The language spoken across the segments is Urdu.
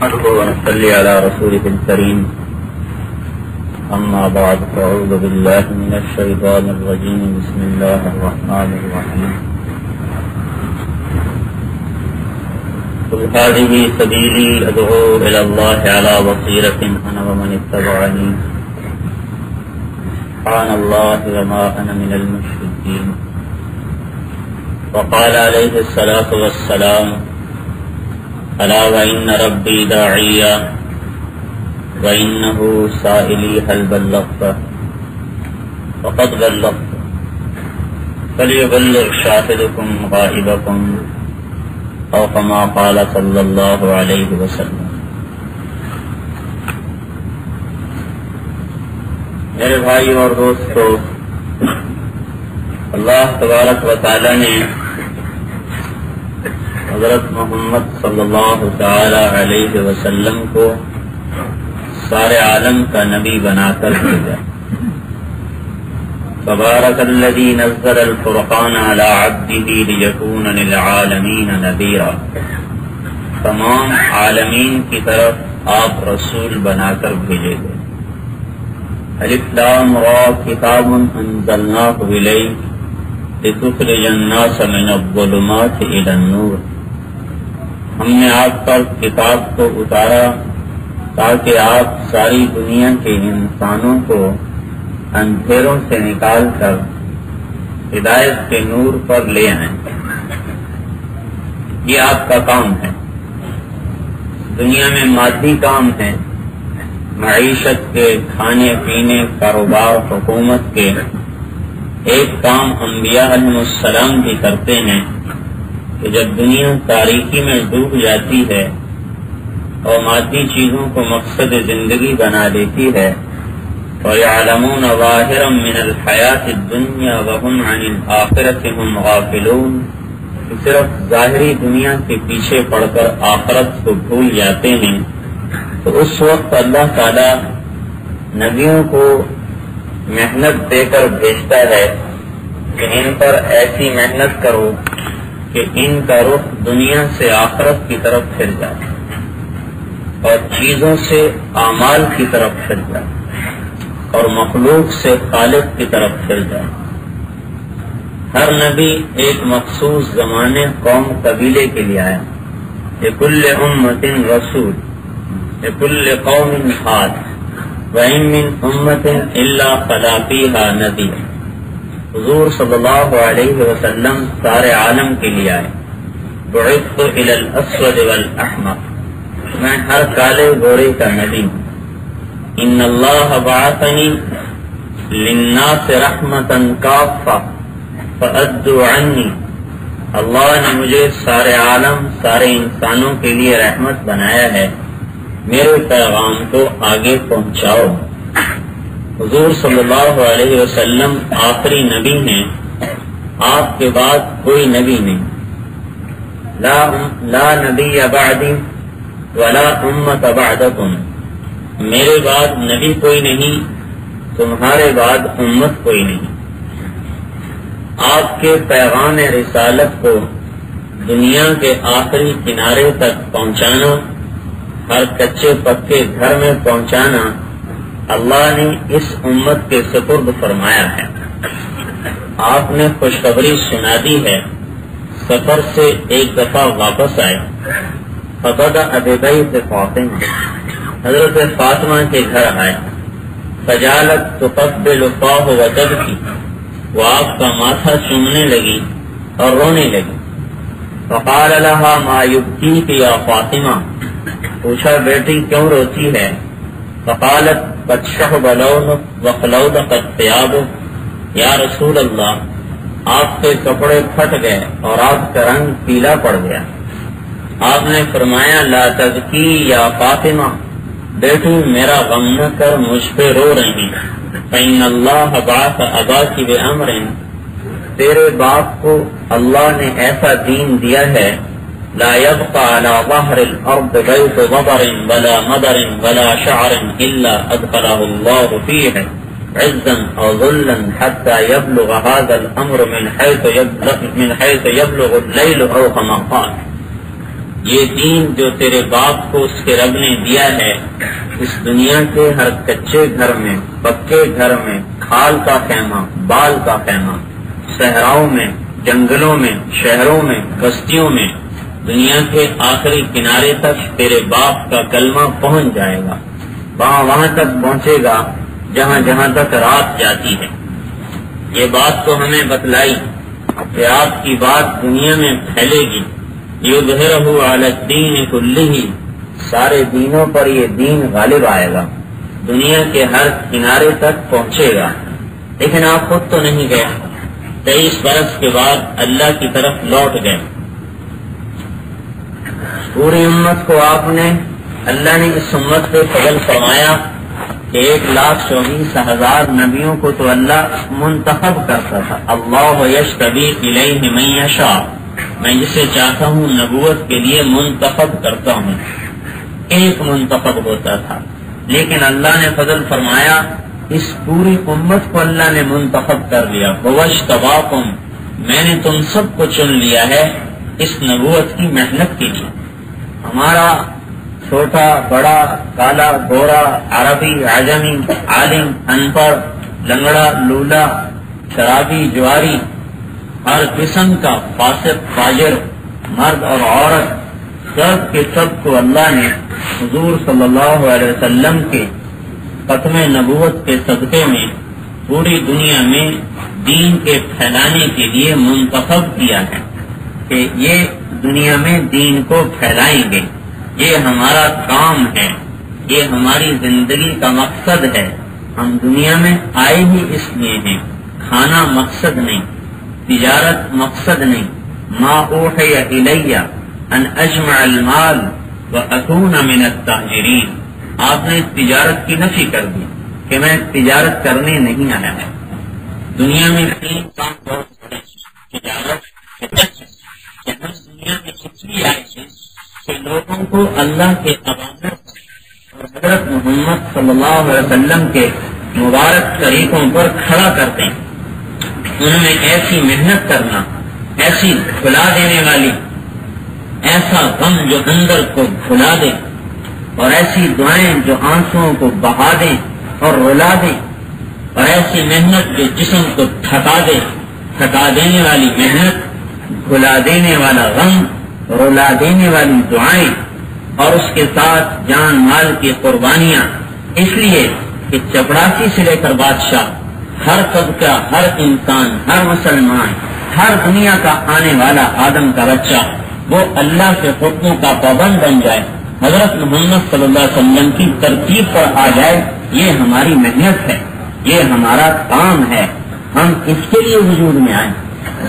ونصلي على رسوله الكريم أما بعد فأعوذ بالله من الشيطان الرجيم بسم الله الرحمن الرحيم قل هذه سبيلي أدعو إلى الله على بصيرة أنا ومن اتبعني سبحان الله وما أنا من المشركين. وقال عليه الصلاة والسلام ألا وإن ربي داعيا وإنه سائلي هل بلغت فقد بلغت فليبلغ شاهدكم غائبكم أو كما قال صلى الله عليه وسلم. میرے بھائی اور دوستو، اللہ تبارک و تعالی نے حضرت محمد صلی اللہ تعالی علیہ وسلم کو سارے عالم کا نبی بنا کر بھیجا. تبارک الذی نزل الفرقان علی عبدہ لیکون للعالمین نذیرا. تمام عالمین کی طرف آپ رسول بنا کر بھیجے گئے. الف لام را کتاب انزلناہ الیک لتخرج الناس من الظلمات الی النور. ہم نے آپ پر کتاب کو اتارا تاکہ آپ ساری دنیا کے انسانوں کو اندھیروں سے نکال کر ہدایت کے نور پر لے آئیں. یہ آپ کا کام ہے. دنیا میں مادی کام ہے، معیشت کے، کھانے پینے، کاروبار، حکومت کے. ایک کام انبیاء علیہ السلام بھی کرتے ہیں کہ جب دنیا تاریکی میں ڈوب جاتی ہے اور مادی چیزوں کو مقصد زندگی بنا دیتی ہے، وَيَعْلَمُونَ ظَاهِرًا مِنَ الْحَيَاةِ الدُّنْيَا وَهُمْ عَنِ الْآخِرَةِ هُمْ غَافِلُونَ. صرف ظاہری دنیا کے پیچھے پڑ کر آخرت کو بھول جاتے ہیں. تو اس وقت اللہ تعالی نبیوں کو محنت دے کر بھیجتا ہے کہ ان پر ایسی محنت کرو کہ ان کا رخ دنیا سے آخرت کی طرف پھر جائے اور چیزوں سے اعمال کی طرف پھر جائے اور مخلوق سے خالق کی طرف پھر جائے. ہر نبی ایک مخصوص زمانے، قوم، قبیلے کے لیے آیا. لِكُلِّ أُمَّةٍ رَسُولٌ لِكُلِّ قَوْمٍ هَادٍ وَإِن مِّنْ أُمَّةٍ إِلَّا خَلَا فِيهَا نَذِيرٌ. حضور صلی اللہ علیہ وسلم سارے عالم کے لیے آئے. بعثت إلى الأسود والأحمر. میں ہر کالے گورے کا نبی ہوں. ان اللہ بعثنی للناس رحمتا کافہ فأدوا عنی. اللہ نے مجھے سارے عالم، سارے انسانوں کے لیے رحمت بنایا ہے، میرے پیغام کو آگے پہنچاؤ. حضور صلی اللہ علیہ وسلم آخری نبی ہیں. آپ کے بعد کوئی نبی نہیں. لا نبی بعدی ولا امت بعدکم. میرے بعد نبی کوئی نہیں، تمہارے بعد امت کوئی نہیں. آپ کے پیغام رسالت کو دنیا کے آخری کنارے تک پہنچانا، ہر کچے پکے گھر میں پہنچانا اللہ نے اس امت کے سپرد فرمایا ہے. آپ نے خوشخبری سنا دی ہے. سفر سے ایک دفعہ واپس آئے. فبدأ ببیت فاطمہ. حضرت فاطمہ کے گھر آئے. فجعلت تقبل فاہ وتبکی. وہ آپ کا ماتھا چومنے لگی اور رونے لگی. فقال لها ما یبکیک یا فاطمہ. پوچھا بیٹی کیوں روتی ہے؟ فقالت قد شحب لونک وخلودقت ثیابک. یا رسول اللہ، آپ کے کپڑے پھٹ گئے اور آپ کا رنگ پیلا پڑ گیا. آپ نے فرمایا لا تبکی یا فاطمہ، بیٹی میرا غم نہ کر، مجھ پہ رو رہی. فإن اللہ بعث اباک بأمر. تیرے باپ کو اللہ نے ایسا دین دیا ہے لا يبقى على ظهر الارض بيت ضبر ولا مدر ولا شعر الا ادخله الله فيه عزا او ذلا حتى يبلغ هذا الامر من حيث يبلغ الليل او كما قال. یہ دین جو تیرے باپ کو اس کے رب نے دیا ہے، اس دنیا کے ہر کچے گھر میں، پکے گھر میں، کھال کا خیمہ، بال کا خیمہ، صحراؤں میں، جنگلوں میں، شہروں میں، بستیوں میں، دنیا کے آخری کنارے تک تیرے باپ کا کلمہ پہنچ جائے گا، وہاں تک پہنچے گا جہاں جہاں تک رات جاتی ہے۔ یہ بات تو ہمیں بتلائی کہ آپ کی بات دنیا میں پھیلے گی، یظہرہ علی الدین کلہ، سارے دینوں پر یہ دین غالب آئے گا، دنیا کے ہر کنارے تک پہنچے گا۔ لیکن آپ خود تو نہیں گئے، 23 برس کے بعد اللہ کی طرف لوٹ گئے۔ پوری امت کو آپ نے، اللہ نے اس امت پہ فضل فرمایا کہ 1,24,000 نبیوں کو تو اللہ منتخب کرتا تھا۔ اللہ یجتبی الیہ من یشاء، میں جسے چاہتا ہوں نبوت کے لیے منتخب کرتا ہوں۔ ایک منتخب ہوتا تھا، لیکن اللہ نے فضل فرمایا اس پوری امت کو اللہ نے منتخب کر لیا۔ وَاجْتَبَاكُمْ، میں نے تم سب کو چن لیا ہے اس نبوت کی محنت کے لیے۔ ہمارا چھوٹا بڑا، کالا گورا، عربی عجمی، عالم ان پڑھ، لنگڑا لولا، شرابی جواری، ہر قسم کا فاسق فاجر، مرد اور عورت، سب کے سب کو اللہ نے حضور صلی اللہ علیہ وسلم کے ختم نبوت کے صدقے میں پوری دنیا میں دین کے پھیلانے کے لیے منتخب کیا ہے کہ یہ دنیا میں دین کو پھیلائیں گے۔ یہ ہمارا کام ہے، یہ ہماری زندگی کا مقصد ہے۔ ہم دنیا میں آئے ہی اس لیے ہیں، کھانا مقصد نہیں، تجارت مقصد نہیں۔ ما اوحی الی ان اجمع المال واکون من التاجرین، آپ نے تجارت کی نفی کر دی کہ میں تجارت کرنے نہیں آیا ہے۔ دنیا میں تین کام بہت بڑے، تجارت، دنیا میں اس لیے آئے تھے کہ لوگوں کو اللہ کے اوامر اور حضرت محمد صلی اللہ علیہ وسلم کے مبارک طریقوں پر کھڑا کرتے ہیں، ان میں ایسی محنت کرنا، ایسی بھلا دینے والی، ایسا غم جو اندر کو بھلا دے، اور ایسی دعائیں جو آنسوؤں کو بہا دیں اور رلا دیں، اور ایسی محنت جو جسم کو تھکا دے، تھکا دینے والی محنت، بھلا دینے والا غم، رلا دینے والی دعائیں، اور اس کے ساتھ جان مال کی قربانیاں، اس لیے کہ چپڑاسی سے لے کر بادشاہ، ہر طبقہ، ہر انسان، ہر مسلمان، ہر دنیا کا آنے والا آدم کا بچہ وہ اللہ کے حکموں کا پابند بن جائے، حضرت محمد صلی اللہ علیہ وسلم کی ترتیب پر آ جائے، یہ ہماری محنت ہے، یہ ہمارا کام ہے، ہم اس کے لیے وجود میں آئیں۔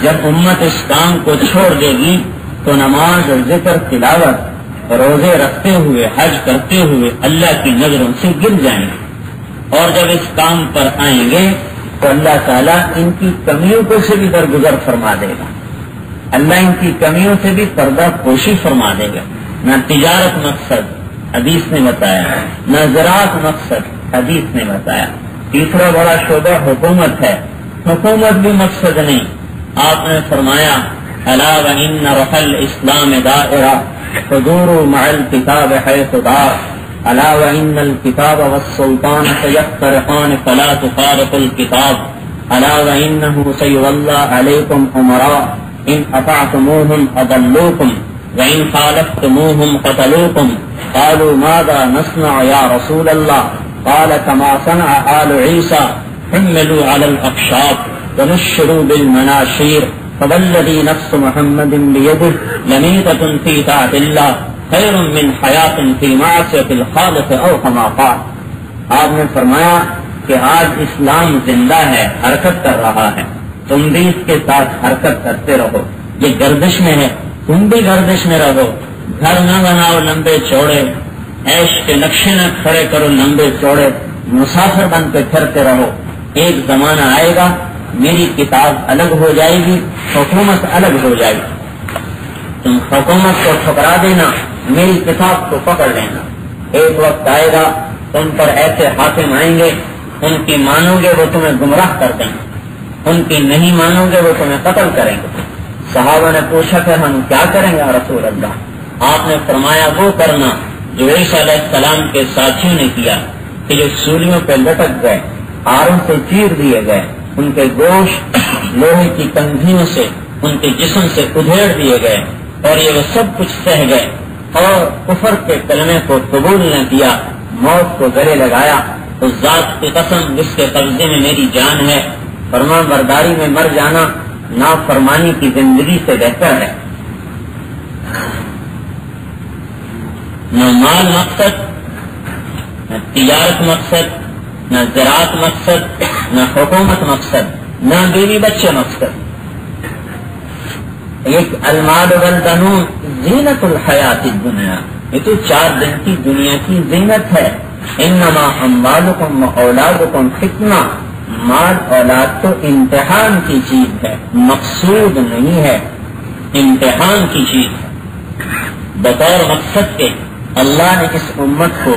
جب امت اس کام کو چھوڑ دے گی تو نماز اور ذکر، تلاوت، روزے رکھتے ہوئے، حج کرتے ہوئے اللہ کی نظروں سے گر جائیں گے، اور جب اس کام پر آئیں گے تو اللہ تعالیٰ ان کی کمیوں کو سے بھی درگزر فرما دے گا، اللہ ان کی کمیوں سے بھی پردہ پوشی فرما دے گا۔ نہ تجارت مقصد، حدیث نے بتایا، نہ زراعت مقصد، حدیث نے بتایا۔ تیسرا بڑا شعبہ حکومت ہے، حکومت بھی مقصد نہیں، آپ نے فرمایا الا وان رفع الاسلام دائرہ حضور مع الكتاب حیث دار، الا وان الكتاب والسلطان سيفترقان فلا تفارق الكتاب، الا وانه سيولى عليكم امراء ان اطعتموهم اضلوكم وان خالفتموهم قتلوكم، قالوا ماذا نصنع يا رسول الله؟ قال كما صنع آل عيسى، حملوا على الأقشاط ونشروا بالمناشير، فوالذي نفس محمد بيده لميتة في طاعة الله خير من حياة في معصية الخالق أو كما قال۔ آپ نے فرمایا کہ آج اسلام زندہ ہے، حرکت کر رہا ہے، تم بھی اس کے ساتھ حرکت کرتے رہو، یہ گردش میں ہے، تم بھی گردش میں رہو، گھر نہ بناؤ لمبے چوڑے، عیش کے نقشے نہ کھڑے کرو لمبے چوڑے، مسافر بن کے پھرتے رہو۔ ایک زمانہ آئے گا میری کتاب الگ ہو جائے گی، حکومت الگ ہو جائے گی، تم حکومت کو ٹھکرا دینا، میری کتاب کو پکڑ لینا۔ ایک وقت آئے گا تم پر ایسے حاکم آئیں گے، ان کی مانو گے وہ تمہیں گمراہ کر دیں گے، ان کی نہیں مانو گے وہ تمہیں قتل کریں گے۔ صحابہ نے پوچھا کہ ہم کیا کریں یا رسول اللہ؟ آپ نے فرمایا وہ کرنا جو عیسیٰ علیہ السلام کے ساتھیوں نے کیا کہ جو سولیوں پہ لٹک گئے، آروں سے چیر دیے گئے، ان کے گوشت لوہے کی کنگھیوں سے ان کے جسم سے ادھیڑ دیے گئے، اور یہ وہ سب کچھ سہ گئے اور کفر کے کلمے کو قبول نہ کیا، موت کو گلے لگایا، اس ذات کی قسم جس کے قبضے میں میری جان ہے، فرمان برداری میں مر جانا نافرمانی کی زندگی سے بہتر ہے۔ نہ مال مقصد، نہ تجارت مقصد، نہ زراعت مقصد، نہ حکومت مقصد، نہ بیوی بچے مقصد۔ ایک المال والبنون زینت الحیات الدنیا، یہ تو 4 دن کی دنیا کی زینت ہے۔ انما اموالکم و اولادکم فتنہ، مال اولاد تو امتحان کی چیز ہے، مقصود نہیں ہے، امتحان کی چیز ہے۔ بطور مقصد کے اللہ نے اس امت کو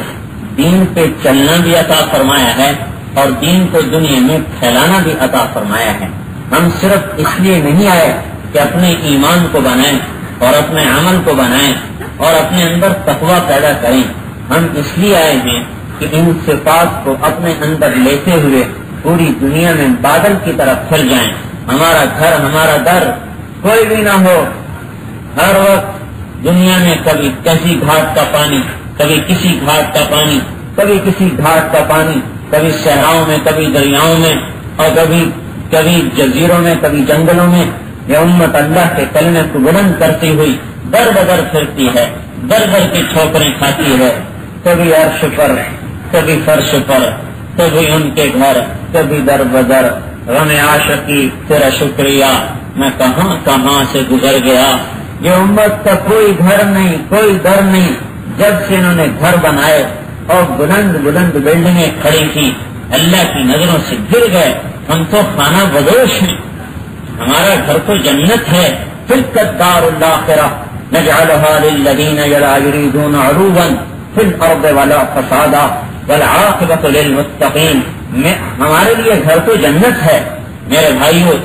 دین پہ چلنا بھی عطا فرمایا ہے اور دین کو دنیا میں پھیلانا بھی عطا فرمایا ہے۔ ہم صرف اس لیے نہیں آئے کہ اپنے ایمان کو بنائیں اور اپنے عمل کو بنائیں اور اپنے اندر تقوی پیدا کریں، ہم اس لیے آئے ہیں کہ ان صفات کو اپنے اندر لیتے ہوئے پوری دنیا میں بادل کی طرف پھیل جائیں۔ ہمارا گھر، ہمارا در کوئی بھی نہ ہو، ہر وقت دنیا میں کبھی کسی گھاٹ کا پانی، کبھی کسی گھاٹ کا پانی، کبھی کسی گھاٹ کا پانی، کبھی صحراؤں میں، کبھی دریاؤں میں، اور کبھی جزیروں میں، کبھی جنگلوں میں، یہ امت اللہ کے کلمے کو بلند کرتی ہوئی در بدر پھرتی ہے، در در کی ٹھوکریں کھاتی ہے، کبھی عرش پر، کبھی فرش پر، کبھی ان کے گھر، کبھی در بدر، غم عاشقی تیرا شکریہ میں کہاں کہاں سے گزر گیا۔ یہ امت کا کوئی گھر نہیں، کوئی در نہیں، جب سے انہوں نے گھر بنائے اور بلند بلند بلڈنگیں کھڑی تھی، اللہ کی نظروں سے گر گئے۔ ہم تو خانہ بدوش ہیں، ہمارا گھر تو جنت ہے۔ تلک الدار الآخرہ نجعلها للذین لا یریدون علوا فی الارض ولا فسادا والعاقبۃ للمتقین۔ ہمارے لیے گھر تو جنت ہے۔ میرے بھائیو،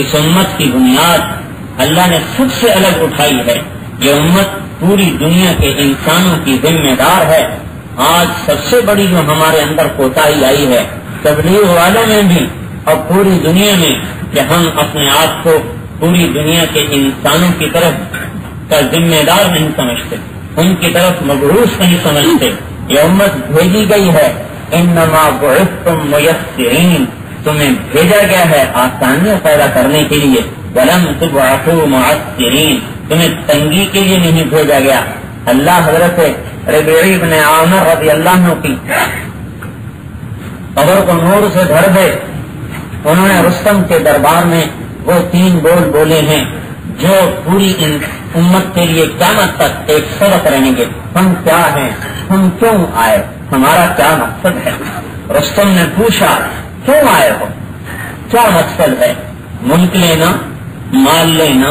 اس امت کی بنیاد اللہ نے سب سے الگ اٹھائی ہے۔ یہ امت پوری دنیا کے انسانوں کی ذمہ دار ہے۔ آج سب سے بڑی جو ہمارے اندر کوتاہی آئی ہے تبلیغ والوں میں بھی اور پوری دنیا میں، کہ ہم اپنے آپ کو پوری دنیا کے انسانوں کی طرف کا ذمہ دار نہیں سمجھتے، ان کی طرف مبعوث نہیں سمجھتے۔ یہ امت بھیجی گئی ہے، انما بعثتم میسرین، تمہیں بھیجا گیا ہے آسانیاں پیدا کرنے کے لیے۔ ولم تبعثوا معسرین، تمہیں تنگی کے لیے نہیں بھیجا گیا۔ اللہ حضرت ربیعی بن عامر رضی اللہ عنہ کی قبر کو نور سے بھر دے، انہوں نے رستم کے دربار میں وہ 3 بول بولے ہیں جو پوری امت کے لیے قیامت تک ایک سبق رہیں گے۔ ہم کیا ہیں، ہم کیوں آئے، ہمارا کیا مقصد ہے۔ رستم نے پوچھا کیوں آئے ہو، کیا مقصد ہے؟ ملک لینا، مال لینا،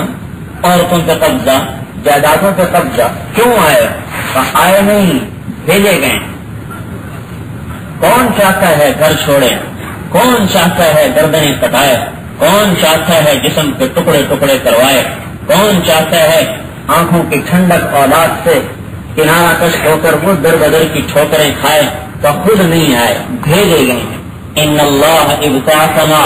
عورتوں پہ قبضہ، جائیدادوں پہ قبضہ، کیوں آئے؟ آئے نہیں، بھیجے گئے۔ کون چاہتا ہے گھر چھوڑے، کون چاہتا ہے گردنیں کٹائے، کون چاہتا ہے جسم کے ٹکڑے ٹکڑے کروائے، کون چاہتا ہے آنکھوں کی ٹھنڈک اولاد سے کنارہ کش ہو کر وہ در بدر کی ٹھوکریں کھائے؟ تو خود نہیں آئے، بھیجے گئے ہیں۔ ان اللہ ابتعثنا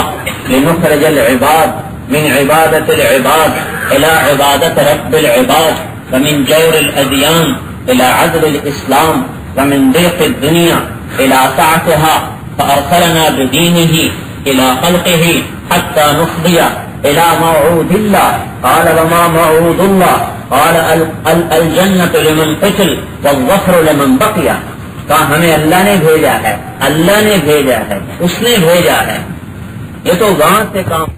لنخرج العباد من عبادت العباد الى عبادت رب العباد ومن جور الادیان الى عدل الاسلام ومن ضيق الدنيا الى سعتها فارسلنا بدينه الى خلقه حتى نفضي الى موعود الله قال وما موعود الله قال الجنة لمن قتل والظفر لمن بقي۔ کہا ہمیں اللہ نے بھیجا ہے، اللہ نے بھیجا ہے، اس نے بھیجا ہے۔ یہ تو وہاں سے کام۔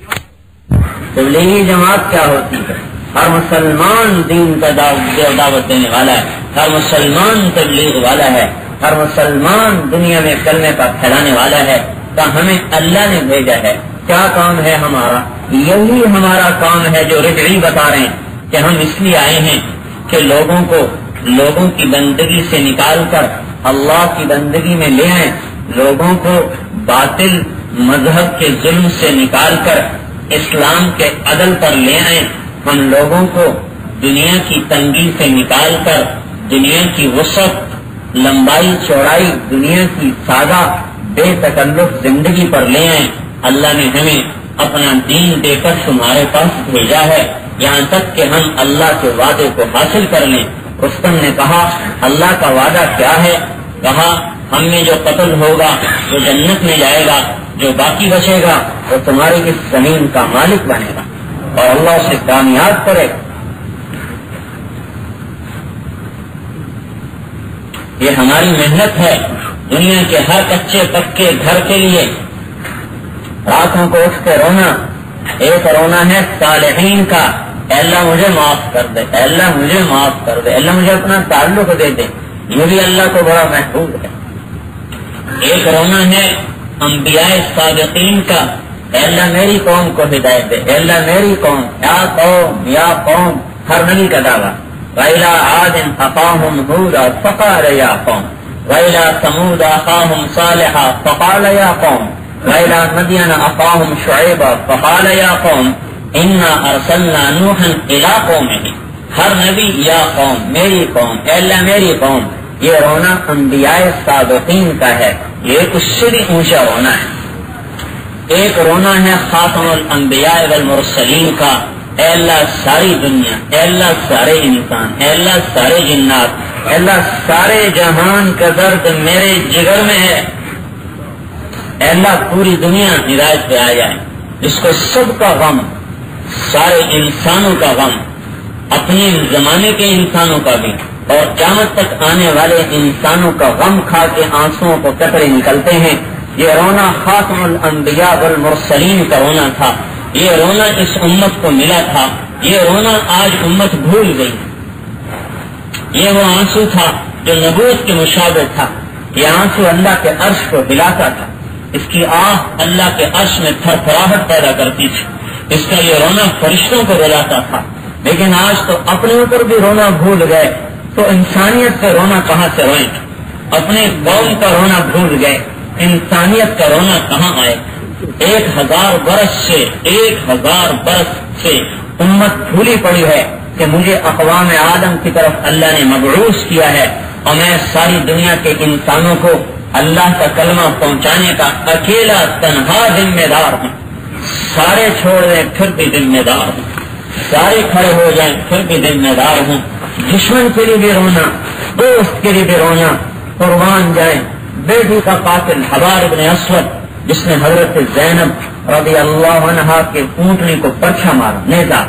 تبلیغی جماعت کیا ہوتی ہے؟ ہر مسلمان دین کا دعوت دینے والا ہے، ہر مسلمان تبلیغ والا ہے، ہر مسلمان دنیا میں کلمے کا پھیلانے والا ہے۔ کہا ہمیں اللہ نے بھیجا ہے۔ کیا کام ہے ہمارا؟ یہی ہمارا کام ہے جو ربعی بتا رہے ہیں کہ ہم اس لیے آئے ہیں کہ لوگوں کی بندگی سے نکال کر اللہ کی بندگی میں لے آئیں، لوگوں کو باطل مذہب کے ظلم سے نکال کر اسلام کے عدل پر لے آئیں، ہم لوگوں کو دنیا کی تنگی سے نکال کر دنیا کی وسعت، لمبائی چوڑائی، دنیا کی سادہ بے تکلف زندگی پر لے آئیں۔ اللہ نے ہمیں اپنا دین دے کر تمہارے پاس بھیجا ہے، یہاں تک کہ ہم اللہ کے وعدے کو حاصل کر لیں۔ رستم نے کہا اللہ کا وعدہ کیا ہے؟ کہا ہم میں جو قتل ہوگا وہ جنت میں جائے گا، جو باقی بچے گا وہ تمہاری اس زمین کا مالک بنے گا اور اللہ اسے کامیاب کرے گا۔ یہ ہماری محنت ہے دنیا کے ہر کچے پکے گھر کے لیے۔ راتوں کو اٹھ کے رونا، ایک رونا ہے صالحین کا، اے اللہ مجھے معاف کر دے، اے اللہ مجھے معاف کر دے، اے اللہ مجھے اپنا تعلق دے دے، یہ بھی اللہ کو بڑا محبوب ہے۔ ایک رونا ہے انبیاء صادقین کا، اے اللہ میری قوم کو ہدایت دے، اے اللہ میری قوم، یا قوم، ہر نبی کا دعویٰ۔ وَإِلَىٰ عَادٍ أَخَاهُمْ هُودًا فَقَالَ يَا قَوْمِ وَإِلَىٰ ثَمُودَ أَخَاهُمْ صَالِحًا فَقَالَ يَا قَوْمِ وَإِلَىٰ مَدْيَنَ أَخَاهُمْ شُعَيْبًا فَقَالَ يَا قَوْمِ إِنَّا أَرْسَلْنَا نُوحًا إِلَىٰ قَوْمِهِ۔ ہر نبی یا قوم، میری قوم، اے اللہ میری قوم۔ یہ رونا انبیاء صادقین کا ہے، یہ اس سے بھی اونچا رونا ہے۔ ایک رونا ہے خاتم الانبیاء والمرسلین کا، اے اللہ ساری دنیا، اے اللہ سارے انسان، اے اللہ سارے جنات، اے اللہ سارے جہان کا درد میرے جگر میں ہے، اے اللہ پوری دنیا ہدایت پہ آ جائے، جس کو سب کا غم، سارے انسانوں کا غم، اپنے زمانے کے انسانوں کا بھی اور قیامت تک آنے والے انسانوں کا غم کھا کے آنسوؤں کو قطرے نکلتے ہیں۔ یہ رونا خاتم الانبیاء والمرسلین کا رونا تھا، یہ رونا اس امت کو ملا تھا، یہ رونا آج امت بھول گئی۔ یہ وہ آنسو تھا جو نبوت کے مشابہ تھا، یہ آنسو اللہ کے عرش کو ہلاتا تھا، اس کی آہ اللہ کے عرش میں تھر تھراہٹ پیدا کرتی تھی، اس کا یہ رونا فرشتوں کو رلاتا تھا۔ لیکن آج تو اپنے اوپر بھی رونا بھول گئے، تو انسانیت سے رونا کہاں سے روئیں؟ اپنے قوم کا رونا بھول گئے، انسانیت کا رونا کہاں آئے؟ 1000 برس سے امت بھولی پڑی ہے کہ مجھے اقوام آدم کی طرف اللہ نے مبعوث کیا ہے اور میں ساری دنیا کے انسانوں کو اللہ کا کلمہ پہنچانے کا اکیلا تنہا ذمہ دار ہوں۔ سارے چھوڑ دیں پھر بھی ذمہ دار ہوں، سارے کھڑے ہو جائیں پھر بھی ذمہ دار ہوں۔ دشمن کے لیے بھی رونا، دوست کے لیے بھی رونا، قربان جائیں۔ بیٹی کا قاتل حبار ابن اسود جس نے حضرت زینب رضی اللہ عنہا کے اونٹنی کو پرچھا مارا نیزا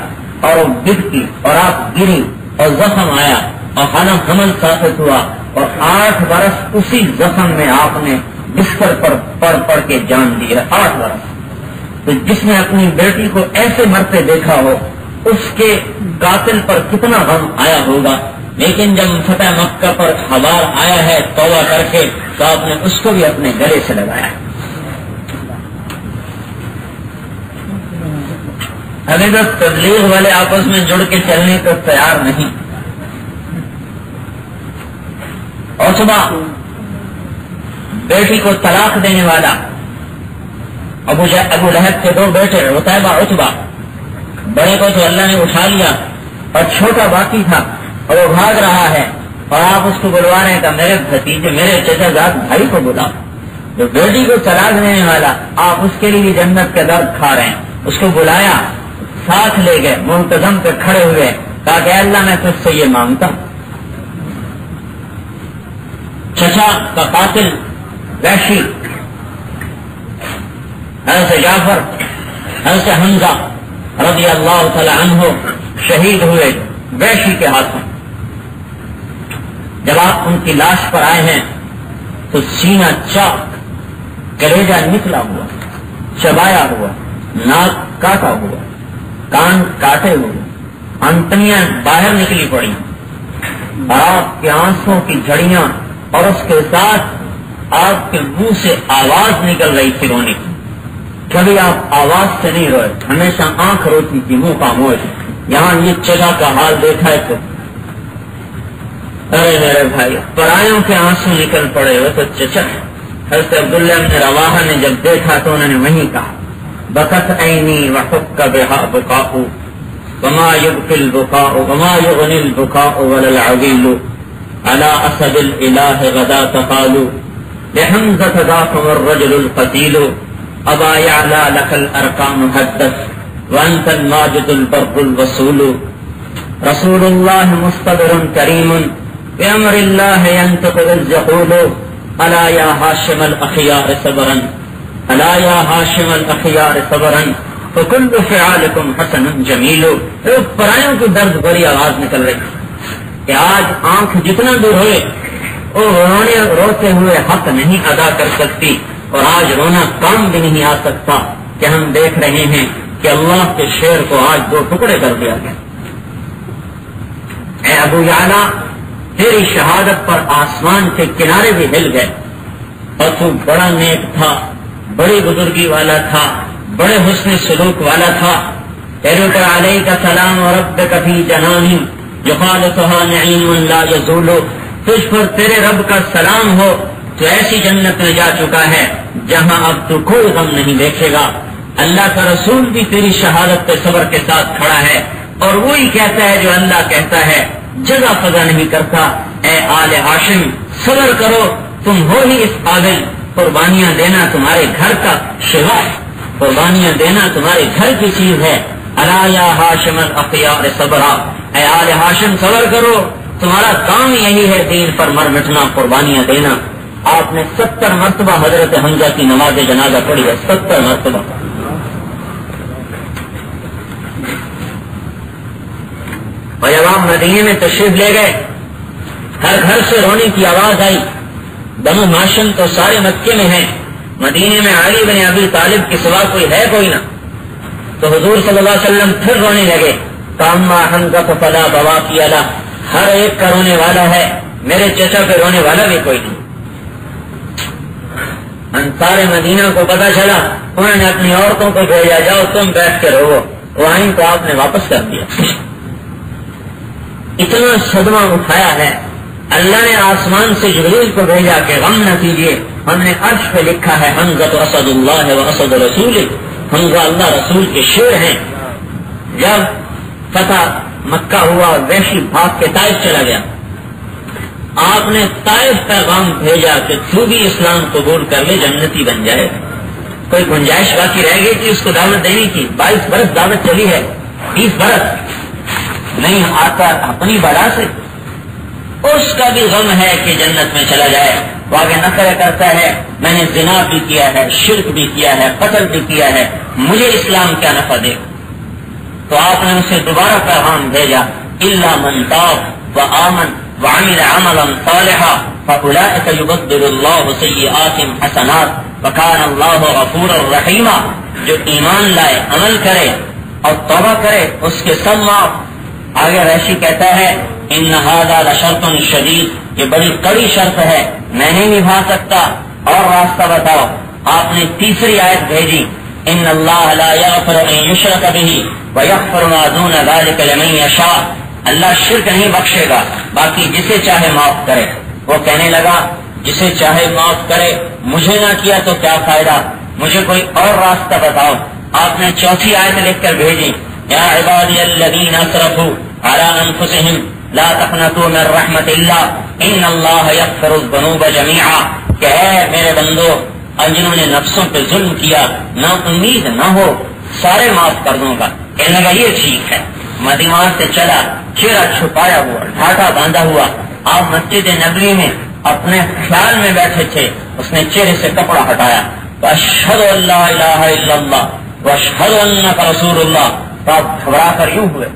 اور وہ گرتی اور آپ گری اور زخم آیا اور حمل ثابت ہوا اور 8 برس اسی زخم میں آپ نے بستر پر پڑھ کے جان دی ہے، 8 برس۔ تو جس نے اپنی بیٹی کو ایسے مرتے دیکھا ہو اس کے قاتل پر کتنا غم آیا ہوگا، لیکن جب فتح مکہ پر حبار آیا ہے توبہ کر کے تو آپ نے اس کو بھی اپنے گلے سے لگایا۔ ابھی تو تبلیغ والے آپس میں جڑ کے چلنے کو تیار نہیں۔ عتبہ بیٹی کو طلاق دینے والا، ابو لہب کے 2 بیٹے عتیبہ عتبہ، بڑے کو تو اللہ نے اٹھا لیا اور چھوٹا باقی تھا اور وہ بھاگ رہا ہے اور آپ اس کو بلوا رہے ہیں کہ میرے بھتیجے میرے چچا زاد بھائی کو بلاؤ۔ جو بیٹی کو طلاق دینے والا آپ اس کے لیے جنت کا درد کھا رہے ہیں، اس کو بلایا، ساتھ لے گئے، منتظم پہ کھڑے ہوئے، کہا کہ اللہ میں تجھ سے یہ مانگتا ہوں۔ چچا کا قاتل وحشی، حضرت جعفر حضرت حمزہ رضی اللہ تعالی عنہ شہید ہوئے وحشی کے ہاتھوں۔ جب آپ ان کی لاش پر آئے ہیں تو سینہ چاک، کلیجہ نکلا ہوا، چبایا ہوا، ناک کاٹا ہوا، کان کاٹے ہوئے، انتڑیاں باہر نکلی پڑی اور آپ کے آنسوں کی جھڑیاں اور اس کے ساتھ آپ کے منہ سے آواز نکل رہی تھی رونے کی۔ کبھی آپ آواز سے نہیں روئے، ہمیشہ آنکھ روتی تھی، منہ خاموش۔ یہاں یہ چچا کا حال دیکھا ہے تو ارے میرے بھائی پرایوں کے آنسو نکل پڑے ہو تو چچا۔ حضرت عبداللہ بن رواحہ نے جب دیکھا تو انہوں نے وہیں کہا بکت عینی وحق بہا بقاؤ، وما يبكي البكاء وما يغني البكاء ولا العويل على أسد الإله غدا تقالوا لحمزة ذاكم الرجل القتيل أبا يعلى لك الأرقام حدث وأنت الماجد البر الوصول رسول الله مصطبر كريم بأمر الله ينطق إذ يقول ألا يا هاشم الأخيار صبرا ألا يا هاشم الأخيار صبرا فكل فعالكم حسن جمیل. پرایوں کی درد بھری آواز نکل رہی کہ آج آنکھ جتنا دور ہوئے وہ روتے ہوئے حق نہیں ادا کر سکتی، اور آج رونا کام بھی نہیں آ سکتا کہ ہم دیکھ رہے ہیں کہ اللہ کے شعر کو آج دو ٹکڑے کر دیا گیا. اے ابو یعلا، تیری شہادت پر آسمان کے کنارے بھی ہل گئے، اور تو بڑا نیک تھا، بڑی بزرگی والا تھا، بڑے حسن سلوک والا تھا. تیرے پر علیہ کا سلام اور رب کبھی جنانی یخالطها نعیم لا یزول. تجھ پر تیرے رب کا سلام ہو تو ایسی جنت میں جا چکا ہے جہاں اب تو کوئی غم نہیں دیکھے گا. اللہ کا رسول بھی تیری شہادت پہ صبر کے ساتھ کھڑا ہے، اور وہی کہتا ہے جو اللہ کہتا ہے، جگہ فضا نہیں کرتا. اے آل ہاشم صبر کرو، تم ہو ہی اس قابل. قربانیاں دینا تمہارے گھر کا شعبہ ہے، قربانیاں دینا تمہارے گھر کی چیز ہے. الا یا ہاشم الاخیار صبرا، اے آل ہاشم صبر کرو، تمہارا کام یہی ہے دین پر مر مٹنا، قربانیاں دینا. آپ نے 70 مرتبہ حضرت حمزہ کی نماز جنازہ پڑھی ہے، 70 مرتبہ. اور جب آپ مدینے میں تشریف لے گئے، ہر گھر سے رونے کی آواز آئی. بنو ہاشم تو سارے مکے میں ہیں، مدینے میں علی بن ابی طالب کے سوا کوئی ہے کوئی نہ. تو حضور صلی اللہ علیہ وسلم پھر رونے لگے. کاما حمزہ فلا بواقی علی، ہر ایک کا رونے والا ہے، میرے چچا پہ رونے والا بھی کوئی نہیں. انصار مدینہ کو پتا چلا، انہوں نے اپنی عورتوں کو بھیجا، جاؤ تم بیٹھ کے رو. وہیں تو آپ نے واپس کر دیا. اتنا صدمہ اٹھایا ہے. اللہ نے آسمان سے جبریل کو بھیجا کہ غم نہ کیجیے، ہم نے عرش پہ لکھا ہے حمزہ تو اسد اللہ و اسد رسول. حمزہ اللہ رسول کے شیر ہیں. جب فتح مکہ ہوا، وحشی بھاگ کے طائف چلا گیا. آپ نے طائف پیغام بھیجا کہ تو بھی اسلام قبول کر لے، جنتی بن جائے. کوئی گنجائش باقی رہ گئی تھی اس کو دعوت دینے کی. 22 برس دعوت چلی ہے، 20 برس نہیں آتا اپنی بڑا سے. اس کا بھی غم ہے کہ جنت میں چلا جائے. وہ آگے نخرہ کرتا ہے، میں نے زنا بھی کیا ہے، شرک بھی کیا ہے، قتل بھی کیا ہے، مجھے اسلام کیا نفع دے. تو آپ نے اسے دوبارہ پیغام بھیجا، الا من تاب وآمن وعمل عملا صالحا فاولئک یبدل اللہ سیئاتہم حسنات وکان اللہ غفورا رحیما. جو ایمان لائے، عمل کرے اور توبہ کرے، اس کے سب معاف. آگے ریشی کہتا ہے، ان ھذا لشرط شدید، یہ بڑی کڑی شرط ہے، میں نہیں نبھا سکتا، اور راستہ بتاؤ. آپ نے تیسری آیت بھیجی، ان اللہ لا یغفر ان یشرک بہ ویغفر ما دون ذلک لمن یشاء. اللہ شرک نہیں بخشے گا، باقی جسے چاہے معاف کرے. وہ کہنے لگا جسے چاہے معاف کرے، مجھے نہ کیا تو کیا فائدہ، مجھے کوئی اور راستہ بتاؤ. آپ نے چوتھی آیت لکھ کر بھیجی، یا عبادی الذین اسرفوا علی انفسہم لا تقنطوا من رحمت اللہ ان اللہ یغفر الذنوب جميعا. کہ اے میرے بندو، جنہوں نے نفسوں پہ ظلم کیا، نا امید نہ ہو، سارے معاف کر دوں گا. کہنے لگا یہ ٹھیک ہے. مدینہ سے چلا، چہرہ چھپایا ہوا، ڈھاٹا باندھا ہوا. آپ مسجد نبوی میں اپنے خیال میں بیٹھے تھے، اس نے چہرے سے کپڑا ہٹایا، اشہد ان لا الہ الا اللہ واشہد انک رسول اللہ. تو آپ گھبرا کر یوں ہوئے.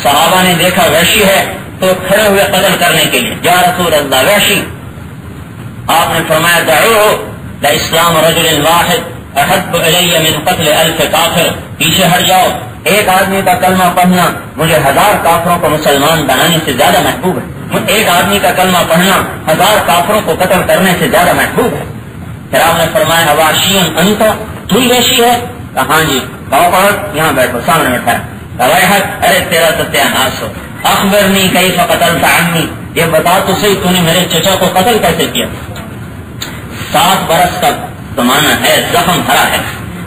صحابہ نے دیکھا وحشی ہے تو کھڑے ہوئے قتل کرنے کے لیے، یا رسول اللہ وحشی. آپ نے فرمایا دعوہ لاسلام رجل واحد احب الی من قتل 1000 کافر. پیچھے ہٹ جاؤ، ایک آدمی کا کلمہ پڑھنا مجھے 1000 کافروں کو مسلمان بنانے سے زیادہ محبوب ہے. ایک آدمی کا کلمہ پڑھنا 1000 کافروں کو قتل کرنے سے زیادہ محبوب ہے. پھر آپ نے فرمایا حواشی انت، تو ہی وحشی ہے؟ ہاں جی. پڑھ، یہاں بیٹھو، سامنے بیٹھا ہے. ارے تیرا ستیہ ناس ہو، اخبرنی کیف قتلت عمی، یہ بتا تو صحیح تو نے میرے چچا کو قتل کیسے کیا. 7 برس کا زمانہ ہے، زخم بھرا ہے.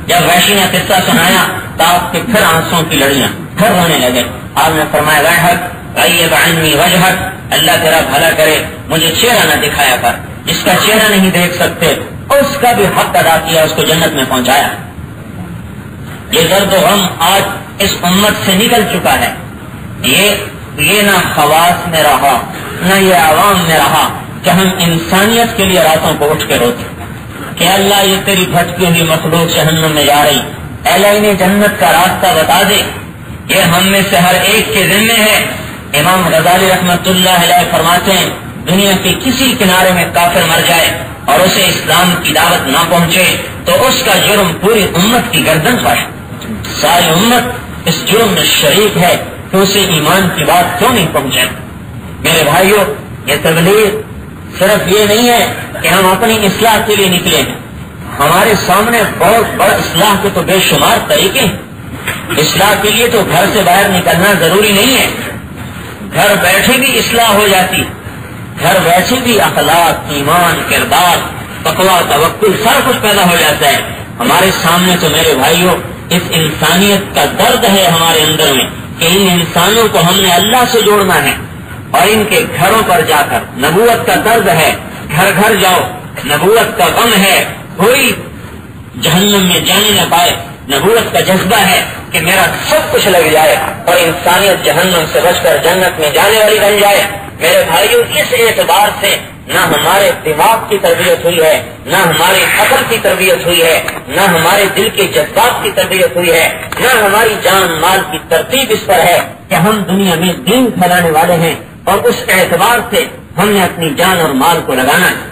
جب وحشی نے قصہ سنایا تو آپ کے پھر آنسوں کی لڑیاں پھر رونے لگے. آپ نے فرمایا وحق غیب عنی وجہک، اللہ تیرا بھلا کرے مجھے چہرہ نہ دکھایا کر. جس کا چہرہ نہیں دیکھ سکتے اس کا بھی حق ادا کیا، اس کو جنت میں پہنچایا. یہ درد و غم آج اس امت سے نکل چکا ہے. یہ نہ خواص میں رہا نہ یہ عوام میں رہا کہ ہم انسانیت کے لیے راتوں کو اٹھ کے روتے کہ اللہ یہ تیری بھٹکی ہوئی مخلوق جہنم میں جا رہی، اے اللہ انہیں جنت کا راستہ بتا دے. یہ ہم میں سے ہر ایک کے ذمہ ہے. امام غزالی رحمت اللہ علیہ فرماتے ہیں دنیا کے کسی کنارے میں کافر مر جائے اور اسے اسلام کی دعوت نہ پہنچے تو اس کا جرم پوری امت کی گردن پر ہے. ساری امت اس جرم میں شریک ہے کہ اسے ایمان کی بات کیوں نہیں پہنچے. میرے بھائیوں، یہ تبلیغ صرف یہ نہیں ہے کہ ہم اپنی اصلاح کے لیے نکلے ہیں. ہمارے سامنے بہت بڑا اصلاح کے تو بے شمار طریقے ہیں. اصلاح کے لیے تو گھر سے باہر نکلنا ضروری نہیں ہے، گھر بیٹھے بھی اصلاح ہو جاتی. گھر بیٹھے بھی اخلاق، ایمان، کردار، تقویٰ، توکل سب کچھ پیدا ہو جاتا ہے. ہمارے سامنے تو میرے بھائیوں اس انسانیت کا درد ہے ہمارے اندر میں کہ ان انسانوں کو ہم نے اللہ سے جوڑنا ہے اور ان کے گھروں پر جا کر نبوت کا درد ہے. گھر گھر جاؤ، نبوت کا غم ہے، کوئی جہنم میں جانے نہ پائے. نبوت کا جذبہ ہے کہ میرا سب کچھ لگ جائے اور انسانیت جہنم سے بچ کر جنت میں جانے والی بن جائے. میرے بھائیوں، اس اعتبار سے نہ ہمارے دماغ کی تربیت ہوئی ہے، نہ ہماری عقل کی تربیت ہوئی ہے، نہ ہمارے دل کے جذبات کی تربیت ہوئی ہے، نہ ہماری جان مال کی ترتیب اس پر ہے کہ ہم دنیا میں دین پھیلانے والے ہیں اور اس اعتبار سے ہم نے اپنی جان اور مال کو لگانا ہے.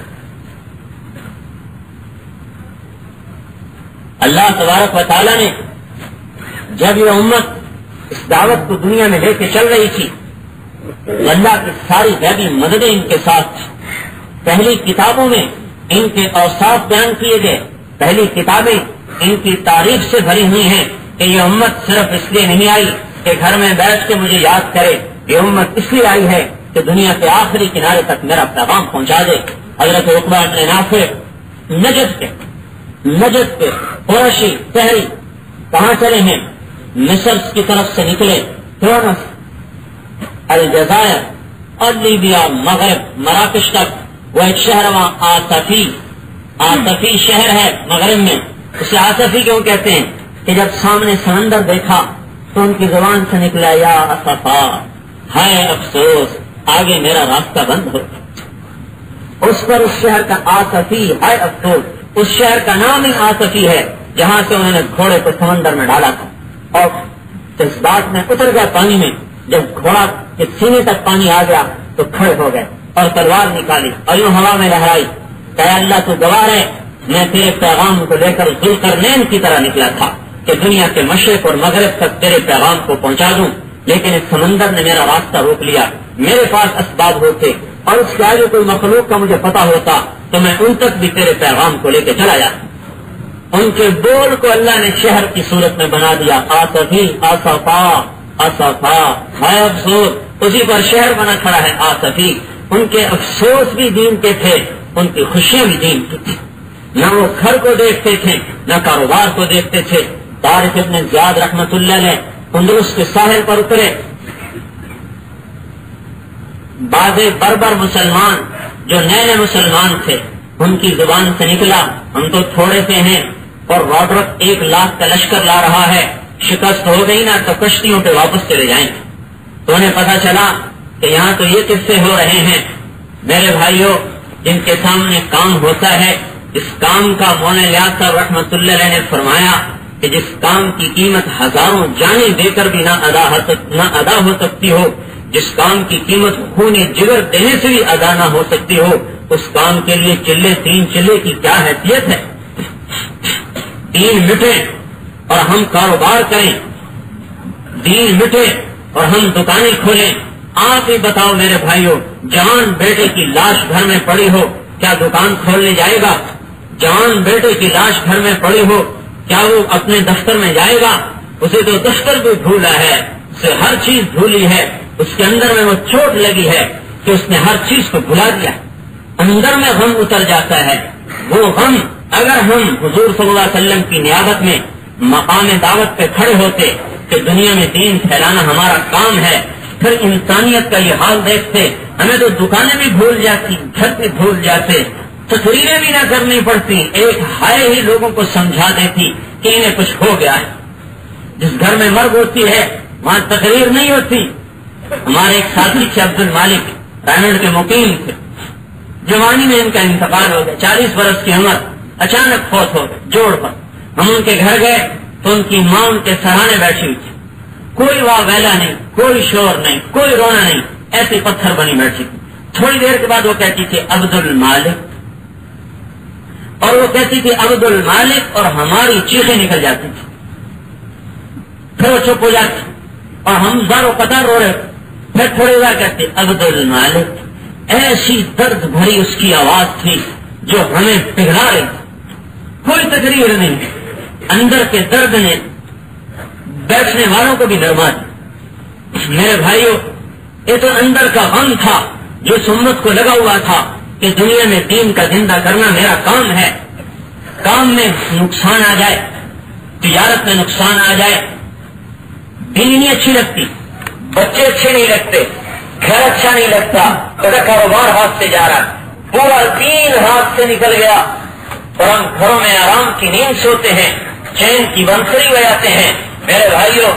اللہ تبارک و تعالیٰ نے جب یہ امت اس دعوت کو دنیا میں لے کے چل رہی تھی، اللہ کی ساری غیبی مددیں ان کے ساتھ تھی. پہلی کتابوں میں ان کے اوصاف بیان کیے گئے، پہلی کتابیں ان کی تعریف سے بھری ہوئی ہیں کہ یہ امت صرف اس لیے نہیں آئی کہ گھر میں بیٹھ کے مجھے یاد کرے، یہ امت اس لیے آئی ہے کہ دنیا کے آخری کنارے تک میرا پیغام پہنچا دے. حضرت عقبہ بن نافع نجد کے قریشی شہری کہاں چلے ہیں؟ مصر کی طرف سے نکلے، تونس، الجزائر اور لیبیا، مغرب، مراکش تک. وہ ایک شہر وہاں آصفی شہر ہے مغرب میں. اسے آصفی کیوں کہتے ہیں کہ جب سامنے سمندر دیکھا تو ان کی زبان سے نکلا یا اسفا، ہائے افسوس، آگے میرا راستہ بند ہو. اس پر اس شہر کا آصفی، ہائے افسوس، اس شہر کا نام ہی آصفی ہے جہاں سے انہوں نے گھوڑے کو سمندر میں ڈالا تھا اور اس بات میں اتر گیا پانی میں. جب گھوڑا کے سینے تک پانی آ گیا تو کھڑے ہو گئے اور تلوار نکالی اور یوں ہوا میں لہرائی کہ اللہ تو گواہ ہے، میں تیرے پیغام کو لے کر ذوالقرنین کی طرح نکلا تھا کہ دنیا کے مشرق اور مغرب تک تیرے پیغام کو پہنچا دوں، لیکن اس سمندر نے میرا راستہ روک لیا. میرے پاس اسباب ہوتے اور اس کے آگے کوئی مخلوق کا مجھے پتا ہوتا تو میں ان تک بھی تیرے پیغام کو لے کے چلا جاتا. ان کے بول کو اللہ نے شہر کی صورت میں بنا دیا، آصفی، آصفا، آصفا، ہائے افسوس. اسی پر شہر بنا کھڑا ہے آصفی. ان کے افسوس بھی دین کے تھے، ان کی خوشیاں بھی دین کی تھی. نہ وہ گھر کو دیکھتے تھے نہ کاروبار کو دیکھتے تھے. طارق ابن زیاد رحمت اللہ علیہ اندلس کے ساحل پر اترے. بعض بربر مسلمان جو نئے مسلمان تھے ان کی زبان سے نکلا، ہم تو تھوڑے سے ہیں اور رابرٹ 1 لاکھ کا لشکر لا رہا ہے، شکست ہو گئی نا تو کشتیوں پہ واپس چلے جائیں. تو انہیں پتا چلا کہ یہاں تو یہ قصے ہو رہے ہیں. میرے بھائیوں، جن کے سامنے کام ہوتا ہے، اس کام کا مولانا الیاس صاحب رحمت اللہ علیہ نے فرمایا کہ جس کام کی قیمت ہزاروں جانیں دے کر بھی نہ ادا ہو سکتی ہو، جس کام کی قیمت خون جگر دینے سے بھی ادا نہ ہو سکتی ہو، اس کام کے لیے 3 چلے کی کیا حیثیت ہے. 3 مٹے اور ہم کاروبار کریں، 3 مٹے اور ہم دکانیں کھولیں. آپ ہی بتاؤ میرے بھائیوں، جوان بیٹے کی لاش گھر میں پڑی ہو، کیا دکان کھولنے جائے گا؟ جوان بیٹے کی لاش گھر میں پڑی ہو، کیا وہ اپنے دفتر میں جائے گا؟ اسے تو دفتر بھی بھولا ہے، اسے ہر چیز بھولی ہے. اس کے اندر میں وہ چوٹ لگی ہے کہ اس نے ہر چیز کو بھلا دیا. اندر میں غم اتر جاتا ہے. وہ غم اگر ہم حضور صلی اللہ علیہ وسلم کی نیابت میں مقام دعوت پہ کھڑے ہوتے کہ دنیا میں دین پھیلانا ہمارا کام ہے، پھر انسانیت کا یہ حال دیکھتے ہمیں تو دکانیں بھی بھول جاتی، گھر بھی بھول جاتے، تقریریں بھی نہ کرنی پڑتی، ایک ہائے ہی لوگوں کو سمجھا دیتی کہ انہیں کچھ ہو گیا ہے۔ جس گھر میں مرگ ہوتی ہے وہاں تقریر نہیں ہوتی۔ ہمارے ایک ساتھی تھے عبد المالک، رائمنڈ کے مقیم تھے، جوانی میں ان کا انتقال ہو گیا، 40 برس کی عمر، اچانک فوت ہو گئے جوڑ پر۔ ہم ان کے گھر گئے تو ان کی ماں ان کے سرانے بیٹھی ہوئی تھی، کوئی واہ ویلا نہیں، کوئی شور نہیں، کوئی رونا نہیں، ایسے پتھر بنی بیٹھی تھی۔ تھوڑی دیر کے بعد وہ کہتی تھی عبد المالک، اور وہ کہتی تھی عبد المالک، اور ہماری چیخیں نکل جاتی تھی، پھر وہ چپ ہو جاتی اور ہم زاروں قطار رو رہے، پھر تھوڑی دیر کہتے عبد المالک۔ ایسی درد بھری اس کی آواز تھی جو ہمیں پگھلا رہی تھی، کوئی تقریر نہیں، اندر کے درد نے بیٹھنے والوں کو بھی نرما دی۔ میرے بھائیوں، یہ تو اندر کا غم تھا جو سنت کو لگا ہوا تھا کہ دنیا میں دین کا زندہ کرنا میرا کام ہے۔ کام میں نقصان آ جائے، تجارت میں نقصان آ جائے، دین نہیں اچھی لگتی، بچے اچھے نہیں لگتے، گھر اچھا نہیں لگتا، میرا کاروبار ہاتھ سے جا رہا، پورا دین ہاتھ سے نکل گیا، اور ہم گھروں میں آرام کی نیند سوتے ہیں، چین کی بنسری بجاتے ہیں۔ میرے بھائیوں،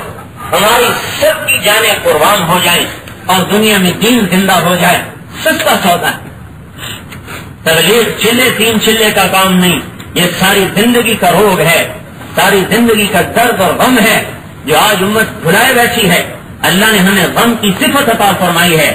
ہماری سب کی جانیں قربان ہو جائیں اور دنیا میں دین زندہ ہو جائے، سستا سودا ہے۔ تبلیغ چلے 3 چلے کا کام نہیں، یہ ساری زندگی کا روگ ہے، ساری زندگی کا درد اور غم ہے جو آج امت بھلائے بیٹھی ہے۔ اللہ نے ہمیں غم کی صفت عطا فرمائی ہے،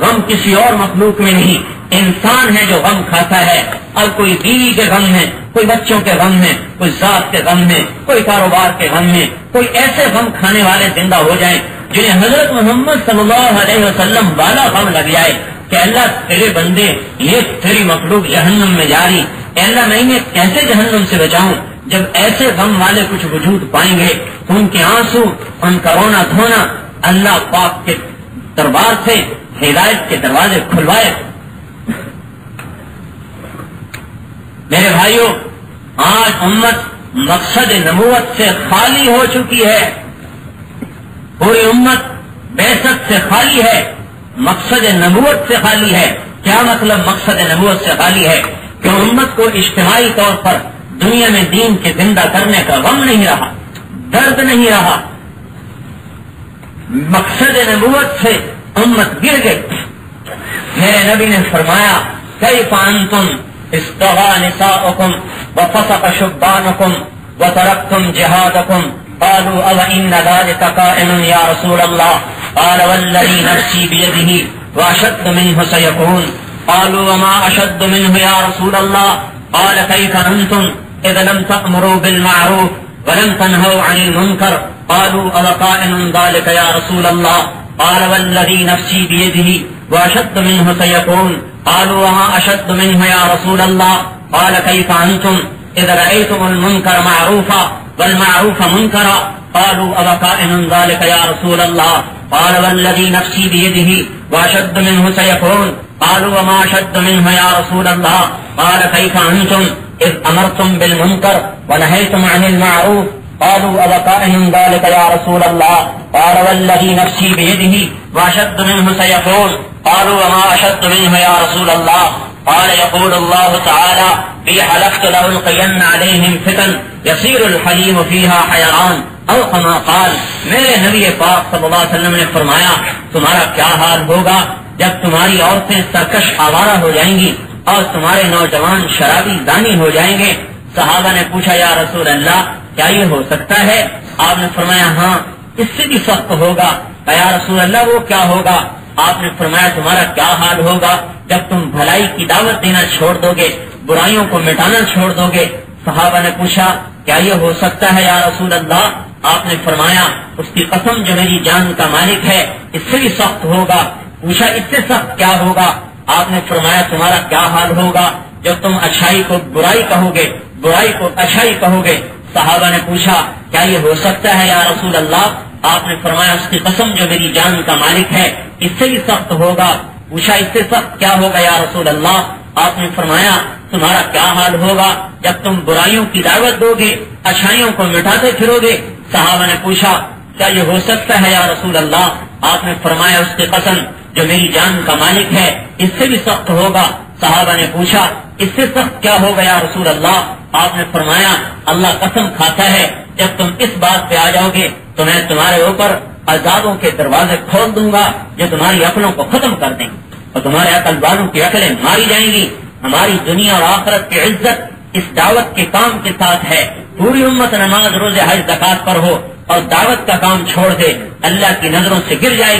غم کسی اور مخلوق میں نہیں، انسان ہے جو غم کھاتا ہے، اور کوئی بیوی کے غم میں، کوئی بچوں کے غم میں، کوئی ذات کے غم میں، کوئی کاروبار کے غم میں، کوئی ایسے غم کھانے والے زندہ ہو جائیں جنہیں حضرت محمد صلی اللہ علیہ وسلم والا غم لگ جائے کہ اللہ تیرے بندے یہ تیری مخلوق جہنم میں جاری، اے اللہ میں انہیں کیسے جہنم سے بچاؤں۔ جب ایسے غم والے کچھ وجود پائیں گے تو ان کے آنسو، ان کا رونا دھونا اللہ پاک کے دربار سے ہدایت کے دروازے کھلوائے۔ میرے بھائیوں، آج امت مقصد نبوت سے خالی ہو چکی ہے، پوری امت بعثت سے خالی ہے، مقصد نبوت سے خالی ہے۔ کیا مطلب مقصد نبوت سے خالی ہے؟ کہ امت کو اجتماعی طور پر دنیا میں دین کے زندہ کرنے کا غم نہیں رہا، درد نہیں رہا، مقصد نبوت سے امت گر گئی۔ میرے نبی نے فرمایا کیف انتم استغى نساؤکم وفسق شبانکم وترکتم جہادکم قالوا او ان ذلك قائم یا رسول اللہ قال والذی نفسی بیدہ واشد منه سیکون قالوا وما اشد منه یا رسول اللہ قال کیف انتم اذا لم تأمروا بالمعروف ولم تنهوا عن المنکر قالوا او قائم ذلك یا رسول اللہ قال والذی نفسی بیدہ واشد منه سیکون قالوا وما اشد منه یا رسول اللہ قال کیف انتم اذا رأيتم المنکر معروفا والمعروف منکرا قالوا او قائم ذلك یا رسول اللہ قال والذی نفسی بیدہ واشد منه سیکون قالوا وما اشد منه یا رسول اللہ قال کیف انتم اذ امرتم بالمنکر ونهیتم عن المعروف قالوا او قائم ذلك یا رسول اللہ قال والذی نفسی بیدہ واشد منه سیکون قالوا وما اشد منه یا رسول اللہ قال يقول الله تعالى في حلفت لألقين عليهم فتن يصير الحليم فيها حيران او كما قال۔ میرے نبی پاک صلی اللہ علیہ وسلم نے فرمایا تمہارا کیا حال ہوگا جب تمہاری عورتیں سرکش آوارہ ہو جائیں گی اور تمہارے نوجوان شرابی دانی ہو جائیں گے۔ صحابہ نے پوچھا یا رسول اللہ کیا یہ ہو سکتا ہے؟ آپ نے فرمایا ہاں اس سے بھی سخت ہوگا۔ یا رسول اللہ وہ کیا ہوگا؟ آپ نے فرمایا تمہارا کیا حال ہوگا جب تم بھلائی کی دعوت دینا چھوڑ دو گے، برائیوں کو مٹانا چھوڑ دو گے۔ صحابہ نے پوچھا کیا یہ ہو سکتا ہے یا رسول اللہ؟ آپ نے فرمایا اس کی قسم جو میری جان کا مالک ہے اس سے بھی سخت ہوگا۔ پوچھا اس سے سخت کیا ہوگا؟ آپ نے فرمایا تمہارا کیا حال ہوگا جب تم اچھائی کو برائی کہو گے، برائی کو اچھائی کہو گے۔ صحابہ نے پوچھا کیا یہ ہو سکتا ہے یا رسول اللہ؟ آپ نے فرمایا اس کی قسم جو میری جان کا مالک ہے اس سے بھی سخت ہوگا۔ پوچھا اس سے سخت کیا ہوگا یا رسول اللہ؟ آپ نے فرمایا تمہارا کیا حال ہوگا جب تم برائیوں کی دعوت دو گے، اچھائیوں کو مٹاتے پھرو گے۔ صحابہ نے پوچھا کیا یہ ہو سکتا ہے یا رسول اللہ؟ آپ نے فرمایا اس کی قسم جو میری جان کا مالک ہے اس سے بھی سخت ہوگا۔ صحابہ نے پوچھا اس سے سخت کیا ہوگا یا رسول اللہ؟ آپ نے فرمایا اللہ قسم کھاتا ہے جب تم اس بات پہ آ جاؤ گے تو میں تمہارے اوپر عذابوں کے دروازے کھول دوں گا جو تمہاری عقلوں کو ختم کر دیں گے اور تمہارے عقل والوں کی عقلیں ماری جائیں گی۔ ہماری دنیا اور آخرت کی عزت اس دعوت کے کام کے ساتھ ہے۔ پوری امت نماز روزے حج زکات پر ہو اور دعوت کا کام چھوڑ دے اللہ کی نظروں سے گر جائے۔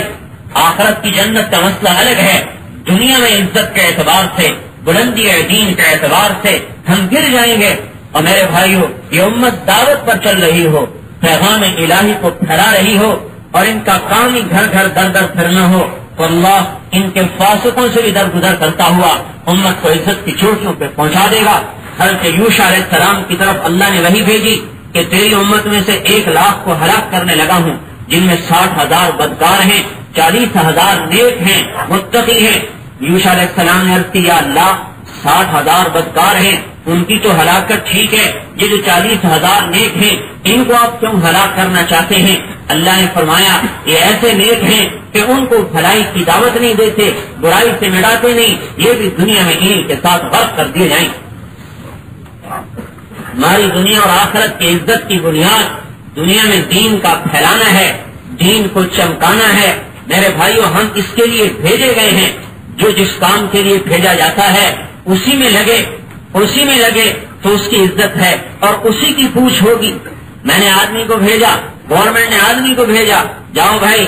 آخرت کی جنت کا مسئلہ الگ ہے، دنیا میں عزت کے اعتبار سے، بلندی دین کے اعتبار سے ہم گر جائیں گے۔ اور میرے بھائیو، یہ امت دعوت پر چل رہی ہو، پیغام الہی کو پھیلا رہی ہو اور ان کا کام ہی گھر گھر در در پھرنا ہو تو اللہ ان کے فاسقوں سے بھی درگزر کرتا ہوا امت کو عزت کی چوٹیوں پہ پہنچا دے گا۔ حضرت یوشع علیہ السلام کی طرف اللہ نے وحی بھیجی کہ تیری امت میں سے 1 لاکھ کو ہلاک کرنے لگا ہوں، جن میں 60,000 بدکار ہیں، 40,000 نیک ہیں، متقی ہیں۔ یوشع علیہ السلام نے عرض کی یا اللہ 60,000 بدکار ہیں ان کی تو ہلاکت ٹھیک ہے، یہ جو 40,000 نیک ہیں ان کو آپ کیوں ہلاک کرنا چاہتے ہیں؟ اللہ نے فرمایا یہ ایسے نیک ہیں کہ ان کو بھلائی کی دعوت نہیں دیتے، برائی سے مٹاتے نہیں، یہ بھی دنیا میں انہیں کے ساتھ غرق کر دیے جائیں۔ ہماری دنیا اور آخرت کی عزت کی بنیاد دنیا میں دین کا پھیلانا ہے، دین کو چمکانا ہے۔ میرے بھائیوں، ہم اس کے لیے بھیجے گئے ہیں، جو جس کام کے لیے بھیجا جاتا ہے اسی میں لگے تو اس کی عزت ہے اور اسی کی پوچھ ہوگی۔ میں نے آدمی کو بھیجا، گورنمنٹ نے آدمی کو بھیجا جاؤ بھائی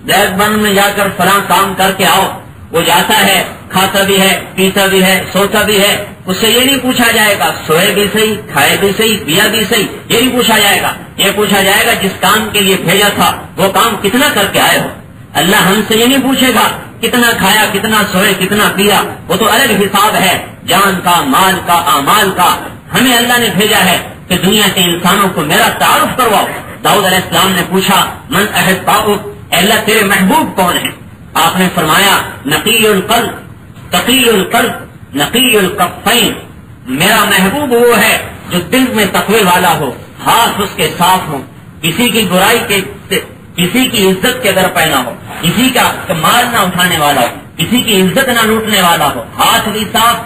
بلیک بن میں جا کر فلاں کام کر کے آؤ، وہ جاتا ہے، کھاتا بھی ہے، پیتا بھی ہے، سوتا بھی ہے، اس سے یہ نہیں پوچھا جائے گا سوئے بھی صحیح، کھائے بھی صحیح، پیا بھی صحیح، یہ نہیں پوچھا جائے گا۔ یہ پوچھا جائے گا جس کام کے لیے بھیجا تھا وہ کام کتنا کر کے آئے ہو۔ اللہ ہم سے یہ نہیں پوچھے گا کتنا کھایا، کتنا سوئے، کتنا پیا، وہ تو الگ حساب ہے جان کا، مال کا، اعمال کا۔ ہمیں اللہ نے بھیجا ہے کہ دنیا کے انسانوں کو میرا تعارف کرواؤ۔ داؤد علیہ السلام نے پوچھا من احباؤک، اے اللہ تیرے محبوب کون ہیں؟ آپ نے فرمایا نقی القلب، تقی القلب، نقی الکفین، میرا محبوب وہ ہے جو دل میں تقوی والا ہو، ہاتھ اس کے صاف ہو، کسی کی برائی کے، کسی کی عزت کے در پینا ہو، کسی کا مال نہ اٹھانے والا ہو، کسی کی عزت نہ لوٹنے والا ہو، ہاتھ بھی صاف،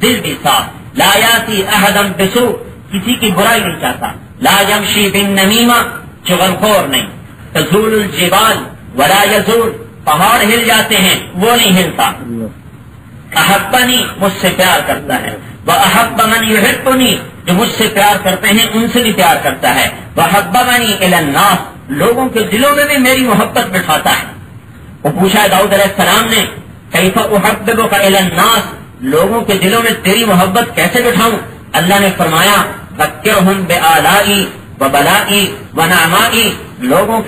دل بھی صاف۔ لا یاتی احدم بسوء، کسی کی برائی نہیں چاہتا۔ لا یمشی بالنمیمہ، چغلخور نہیں۔ تزول الجبال ولا یزول، پہاڑ ہل جاتے ہیں وہ نہیں ہلتا۔ احبنی، مجھ سے پیار کرتا ہے، واحب من یحبنی، جو مجھ سے پیار کرتے ہیں ان سے بھی پیار کرتا ہے۔ وحببنی الی الناس، لوگوں کے دلوں میں بھی میری محبت بٹھاتا ہے۔ وہ پوچھا داؤد علیہ السلام نے کیف احببک الی الناس، لوگوں کے دلوں میں تیری محبت کیسے بٹھاؤں؟ اللہ نے فرمایا ذکرہم بآلائی وبلائی ونعمائی، لوگوں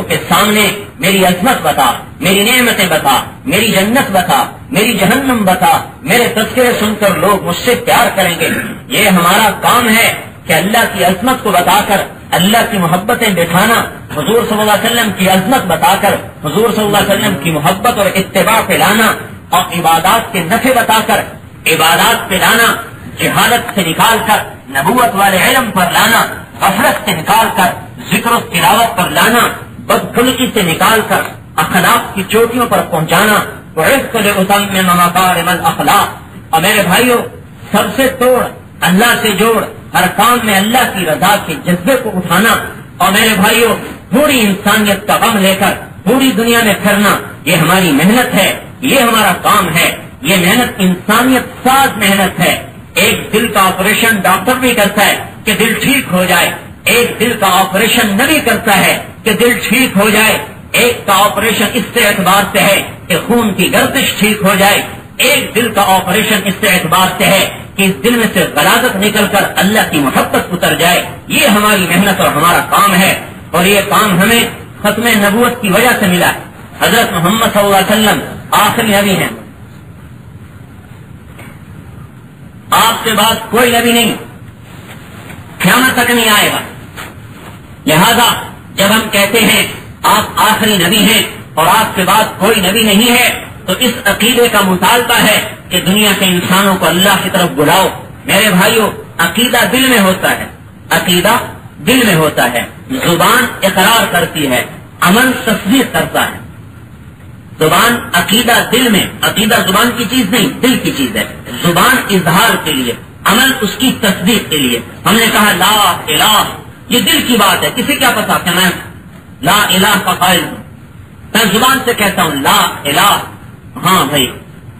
کے سامنے میری عظمت بتا، میری نعمتیں بتا، میری جنت بتا، میری جہنم بتا، میرے تذکرے سن کر لوگ مجھ سے پیار کریں گے۔ یہ ہمارا کام ہے کہ اللہ کی عظمت کو بتا کر اللہ کی محبتیں بٹھانا، حضور صلی اللہ علیہ وسلم کی عظمت بتا کر حضور صلی اللہ علیہ وسلم کی محبت اور اتباع پہ لانا، اور عبادات کے نفع بتا کر عبادات پہ لانا، جہالت سے نکال کر نبوت والے علم پر لانا، غفلت سے نکال کر ذکر و تلاوت پر لانا، بدخلقی سے نکال کر اخلاق کی چوٹیوں پر پہنچانا۔ وعظت لأتمم مکارم الاخلاق، اور میرے بھائیوں سب سے توڑ اللہ سے جوڑ، ہر کام میں اللہ کی رضا کے جذبے کو اٹھانا، اور میرے بھائیوں پوری انسانیت کا غم لے کر پوری دنیا میں پھرنا، یہ ہماری محنت ہے، یہ ہمارا کام ہے۔ یہ محنت انسانیت ساز محنت ہے۔ ایک دل کا آپریشن ڈاکٹر بھی کرتا ہے کہ دل ٹھیک ہو جائے، ایک دل کا آپریشن نبی کرتا ہے کہ دل ٹھیک ہو جائے، ایک کا آپریشن اس سے اعتبار سے ہے کہ خون کی گردش ٹھیک ہو جائے، ایک دل کا آپریشن اس سے اعتبار سے ہے کہ اس دل میں سے غلاظت نکل کر اللہ کی محبت اتر جائے۔ یہ ہماری محنت اور ہمارا کام ہے، اور یہ کام ہمیں ختم نبوت کی وجہ سے ملا۔ حضرت محمد صلی اللہ علیہ وسلم آخری نبی ہیں، آپ کے بعد کوئی نبی نہیں، قیامت تک نہیں آئے گا۔ لہذا جب ہم کہتے ہیں آپ آخری نبی ہیں اور آپ کے بعد کوئی نبی نہیں ہے، تو اس عقیدے کا مطالبہ ہے کہ دنیا کے انسانوں کو اللہ کی طرف بلاؤ۔ میرے بھائیوں عقیدہ دل میں ہوتا ہے، عقیدہ دل میں ہوتا ہے، زبان اقرار کرتی ہے، عمل تصدیق کرتا ہے. زبان عقیدہ دل میں، عقیدہ زبان کی چیز نہیں دل کی چیز ہے. زبان اظہار کے لیے، عمل اس کی تصدیق کے لیے. ہم نے کہا لا الہ، یہ دل کی بات ہے. کسی کیا پتا کہ میں لا الہ کا قائل ہوں، میں زبان سے کہتا ہوں لا الہ. ہاں بھائی،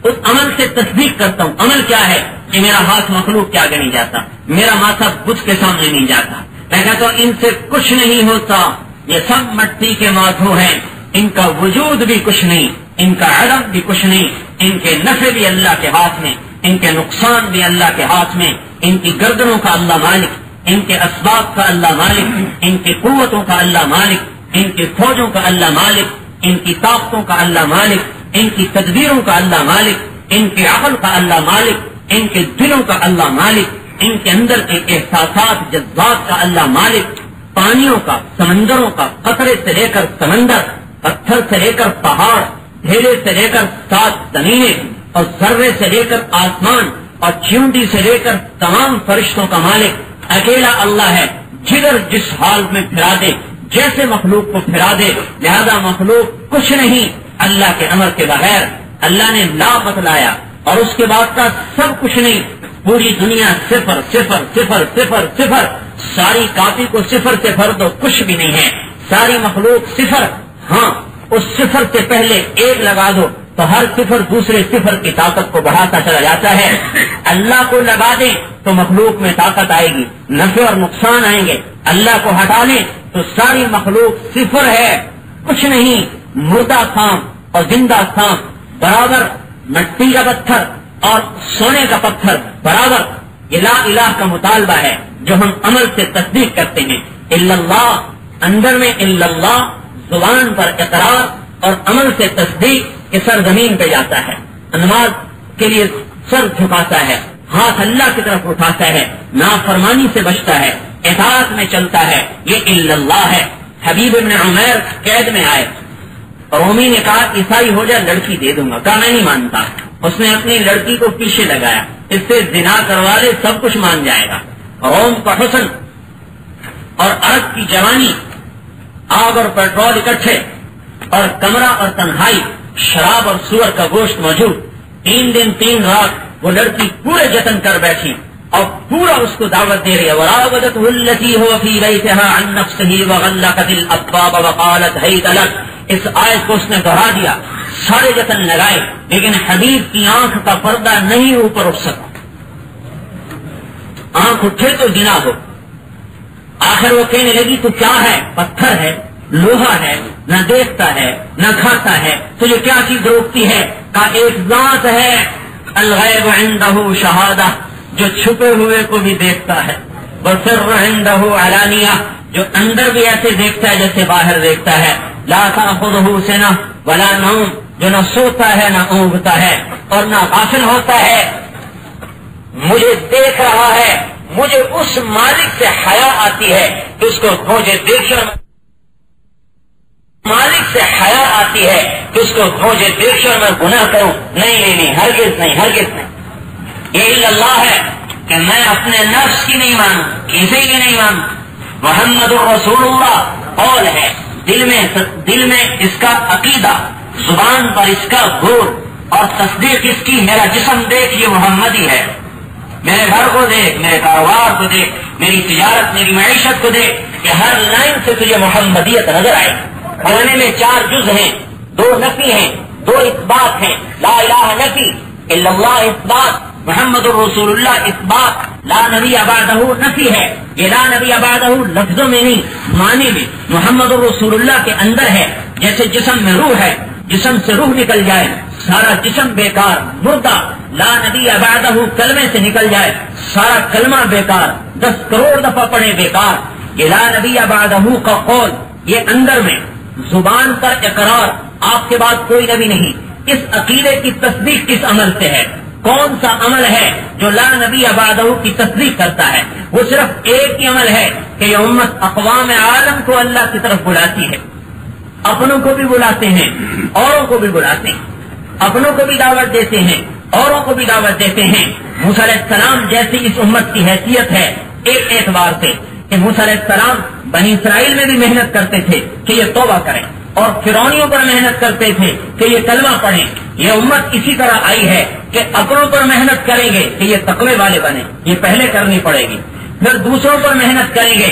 اس عمل سے تصدیق کرتا ہوں. عمل کیا ہے کہ میرا ہاتھ مخلوق کے آگے نہیں جاتا، میرا ماتھا بت کے سامنے نہیں جاتا. میں کہتا ہوں ان سے کچھ نہیں ہوتا، یہ سب مٹی کے ماتھو ہیں، ان کا وجود بھی کچھ نہیں، ان کا عدم بھی کچھ نہیں، ان کے نفع بھی اللہ کے ہاتھ میں، ان کے نقصان بھی اللہ کے ہاتھ میں. ان کی گردنوں کا اللہ مالک، ان کے اسباب کا اللہ مالک، ان کی قوتوں کا اللہ مالک، ان کی فوجوں کا اللہ مالک، ان کی طاقتوں کا اللہ مالک، ان کی تدبیروں کا اللہ مالک، ان کے عقل کا اللہ مالک، ان کے دلوں کا اللہ مالک، ان کے اندر کے احساسات جذبات کا اللہ مالک. پانیوں کا، سمندروں کا، قطرے سے لے کر سمندر، پتھر سے لے کر پہاڑ، ڈھیرے سے لے کر 7 زمینیں، اور ذرے سے لے کر آسمان، اور چیونٹی سے لے کر تمام فرشتوں کا مالک اکیلا اللہ ہے. جدھر جس حال میں پھرا دے، جیسے مخلوق کو پھرا دے. لہذا مخلوق کچھ نہیں اللہ کے امر کے بغیر. اللہ نے لا بتلایا اور اس کے بعد کا سب کچھ نہیں. پوری دنیا صفر صفر صفر صفر صفر، ساری کاپی کو صفر سے بھر دو کچھ بھی نہیں ہے. ساری مخلوق صفر، ہاں اس صفر سے پہلے 1 لگا دو تو ہر صفر دوسرے صفر کی طاقت کو بڑھاتا چلا جاتا ہے. اللہ کو لگا دیں تو مخلوق میں طاقت آئے گی، نفع اور نقصان آئیں گے. اللہ کو ہٹا لیں تو ساری مخلوق صفر ہے، کچھ نہیں. مردہ خام اور زندہ خام برابر، مٹی کا پتھر اور سونے کا پتھر برابر. یہ لا الہ کا مطالبہ ہے جو ہم عمل سے تصدیق کرتے ہیں. الا اللہ، اندر میں الا اللہ، زبان پر اقرار اور عمل سے تصدیق کے سر زمین پہ جاتا ہے. نماز کے لیے سر جھکاتا ہے، ہاتھ اللہ کی طرف اٹھاتا ہے، نافرمانی سے بچتا ہے، اطاعت میں چلتا ہے. یہ الا اللہ ہے. حبیب ابن عمیر قید میں آئے، رومی نے کہا عیسائی ہو جائے لڑکی دے دوں گا. کہا میں نہیں مانتا. اس نے اپنی لڑکی کو پیچھے لگایا، اس سے زنا کروا لے سب کچھ مان جائے گا. روم کا حسن اور عرب کی جوانی، آگ اور پیٹرول اکٹھے، اور کمرہ اور تنہائی، شراب اور سور کا گوشت موجود. 3 دن 3 رات وہ لڑکی پورے جتن کر بیٹھی اور پورا اس کو دعوت دے رہی ہے. وراودته التي هو في بيتها عن نفسه وغلقت الابواب وقالت هيت لك. اس آیت کو اس نے دہرا دیا، سارے جتن لگائے، لیکن حبیب کی آنکھ کا پردہ نہیں اوپر اٹھ سکا. آنکھ اٹھے تو زنا ہو. آخر وہ کہنے لگی تو کیا ہے؟ پتھر ہے، لوہا ہے، نہ دیکھتا ہے نہ کھاتا ہے، تو یہ کیا چیز روکتی ہے؟ کا ایک ذات ہے، الغیب عنده شہادہ، جو چھپے ہوئے کو بھی دیکھتا ہے، والسر عنده علانیہ، جو اندر بھی ایسے دیکھتا ہے جیسے باہر دیکھتا ہے. لا تأخذه سنہ ولا نوم، جو نہ سوتا ہے نہ اونگتا ہے اور نہ غافل ہوتا ہے. مجھے دیکھ رہا ہے، مجھے اس مالک سے حیا آتی ہے کہ اس کو مجھے دیکھنے، مالک سے حیا آتی ہے کہ اس کو مجھے دیکھنے میں گناہ کروں. نہیں، ہرگز نہیں، ہرگز نہیں. یہ اللہ ہے کہ میں اپنے نفس کی نہیں مانوں، کسی کی نہیں مانوں. محمد رسول اللہ قول ہے، دل میں اس کا عقیدہ، زبان پر اس کا غور اور تصدیق اس کی. میرا جسم دیکھ یہ محمدی ہے، میرے گھر کو دیکھ، میرے کاروبار کو دیکھ، میری تجارت، میری معیشت کو دیکھ، کہ ہر لائن سے تجھے محمدیت نظر آئے. قرآن میں 4 جز ہیں، 2 نفی ہیں، 2 اثبات ہیں. لا الہ نفی، الا اللہ اثبات، محمد الرسول اللہ اثبات. لا نبی بعدہ نفی ہے. یہ لا نبی بعدہ لفظوں میں نہیں، معنی میں. محمد الرسول اللہ کے اندر ہے. جیسے جسم میں روح ہے، جسم سے روح نکل جائے سارا جسم بیکار، مردہ. لا نبی بعدہ کلمے سے نکل جائے سارا کلمہ بیکار، 10 کروڑ دفعہ پڑھے بیکار. یہ لا نبی بعدہ کا قول، یہ اندر میں زبان پر اقرار، آپ کے بعد کوئی نبی نہیں. اس عقیدے کی تصدیق کس عمل سے ہے؟ کون سا عمل ہے جو لا نبی بعدہ کی تصدیق کرتا ہے؟ وہ صرف ایک ہی عمل ہے کہ یہ امت اقوام عالم کو اللہ کی طرف بلاتی ہے. اپنوں کو بھی بلاتے ہیں، اوروں کو بھی بلاتے ہیں. اپنوں کو بھی دعوت دیتے ہیں، اوروں کو بھی دعوت دیتے ہیں. موسیٰ علیہ السلام جیسی اس امت کی حیثیت ہے ایک اعتبار سے کہ موسیٰ علیہ السلام بنی اسرائیل میں بھی محنت کرتے تھے کہ یہ توبہ کریں، اور فرعونیوں پر محنت کرتے تھے کہ یہ کلمہ پڑھیں. یہ امت اسی طرح آئی ہے کہ اپنوں پر محنت کریں گے کہ یہ تقوی والے بنے، یہ پہلے کرنی پڑے گی، پھر دوسروں پر محنت کریں گے.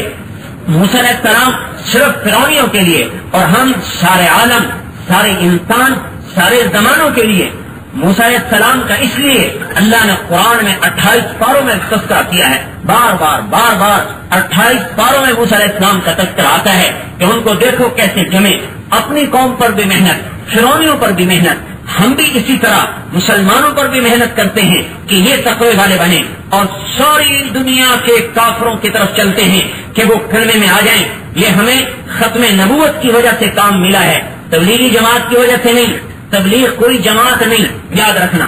موسیٰ علیہ السلام صرف فرعونیوں کے لیے، اور ہم سارے عالم، سارے انسان، سارے زمانوں کے لیے. موسیٰ علیہ السلام کا اس لیے اللہ نے قرآن میں 28 پاروں میں تذکرہ کیا ہے، بار بار 28 پاروں میں موسیٰ علیہ السلام کا تذکرہ آتا ہے کہ ان کو دیکھو کیسے جمے، اپنی قوم پر بھی محنت، فرعونیوں پر بھی محنت. ہم بھی اسی طرح مسلمانوں پر بھی محنت کرتے ہیں کہ یہ تقوی والے بنے، اور ساری دنیا کے کافروں کی طرف چلتے ہیں کہ وہ کلمے میں آ جائیں. یہ ہمیں ختم نبوت کی وجہ سے کام ملا ہے، تبلیغی جماعت کی وجہ سے نہیں. تبلیغ کوئی جماعت نہیں، یاد رکھنا.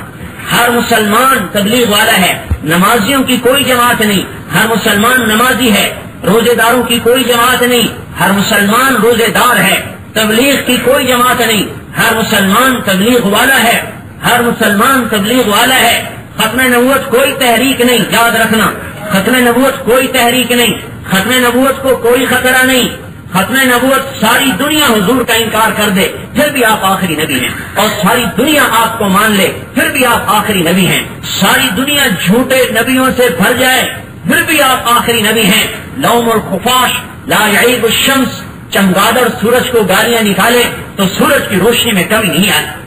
ہر مسلمان تبلیغ والا ہے، نمازیوں کی کوئی جماعت نہیں، ہر مسلمان نمازی ہے. روزے داروں کی کوئی جماعت نہیں، ہر مسلمان روزے دار ہے. تبلیغ کی کوئی جماعت نہیں، ہر مسلمان تبلیغ والا ہے، ہر مسلمان تبلیغ والا ہے. ختم نبوت کوئی تحریک نہیں، یاد رکھنا. ختم نبوت کوئی تحریک نہیں، ختم نبوت کو کوئی خطرہ نہیں. ختم نبوت ساری دنیا حضور کا انکار کر دے پھر بھی آپ آخری نبی ہیں، اور ساری دنیا آپ کو مان لے پھر بھی آپ آخری نبی ہیں. ساری دنیا جھوٹے نبیوں سے بھر جائے پھر بھی آپ آخری نبی ہیں. لوم الخفاش لا یعیب الشمس، چمگادڑ سورج کو گالیاں نکالے تو سورج کی روشنی میں کمی نہیں آتی.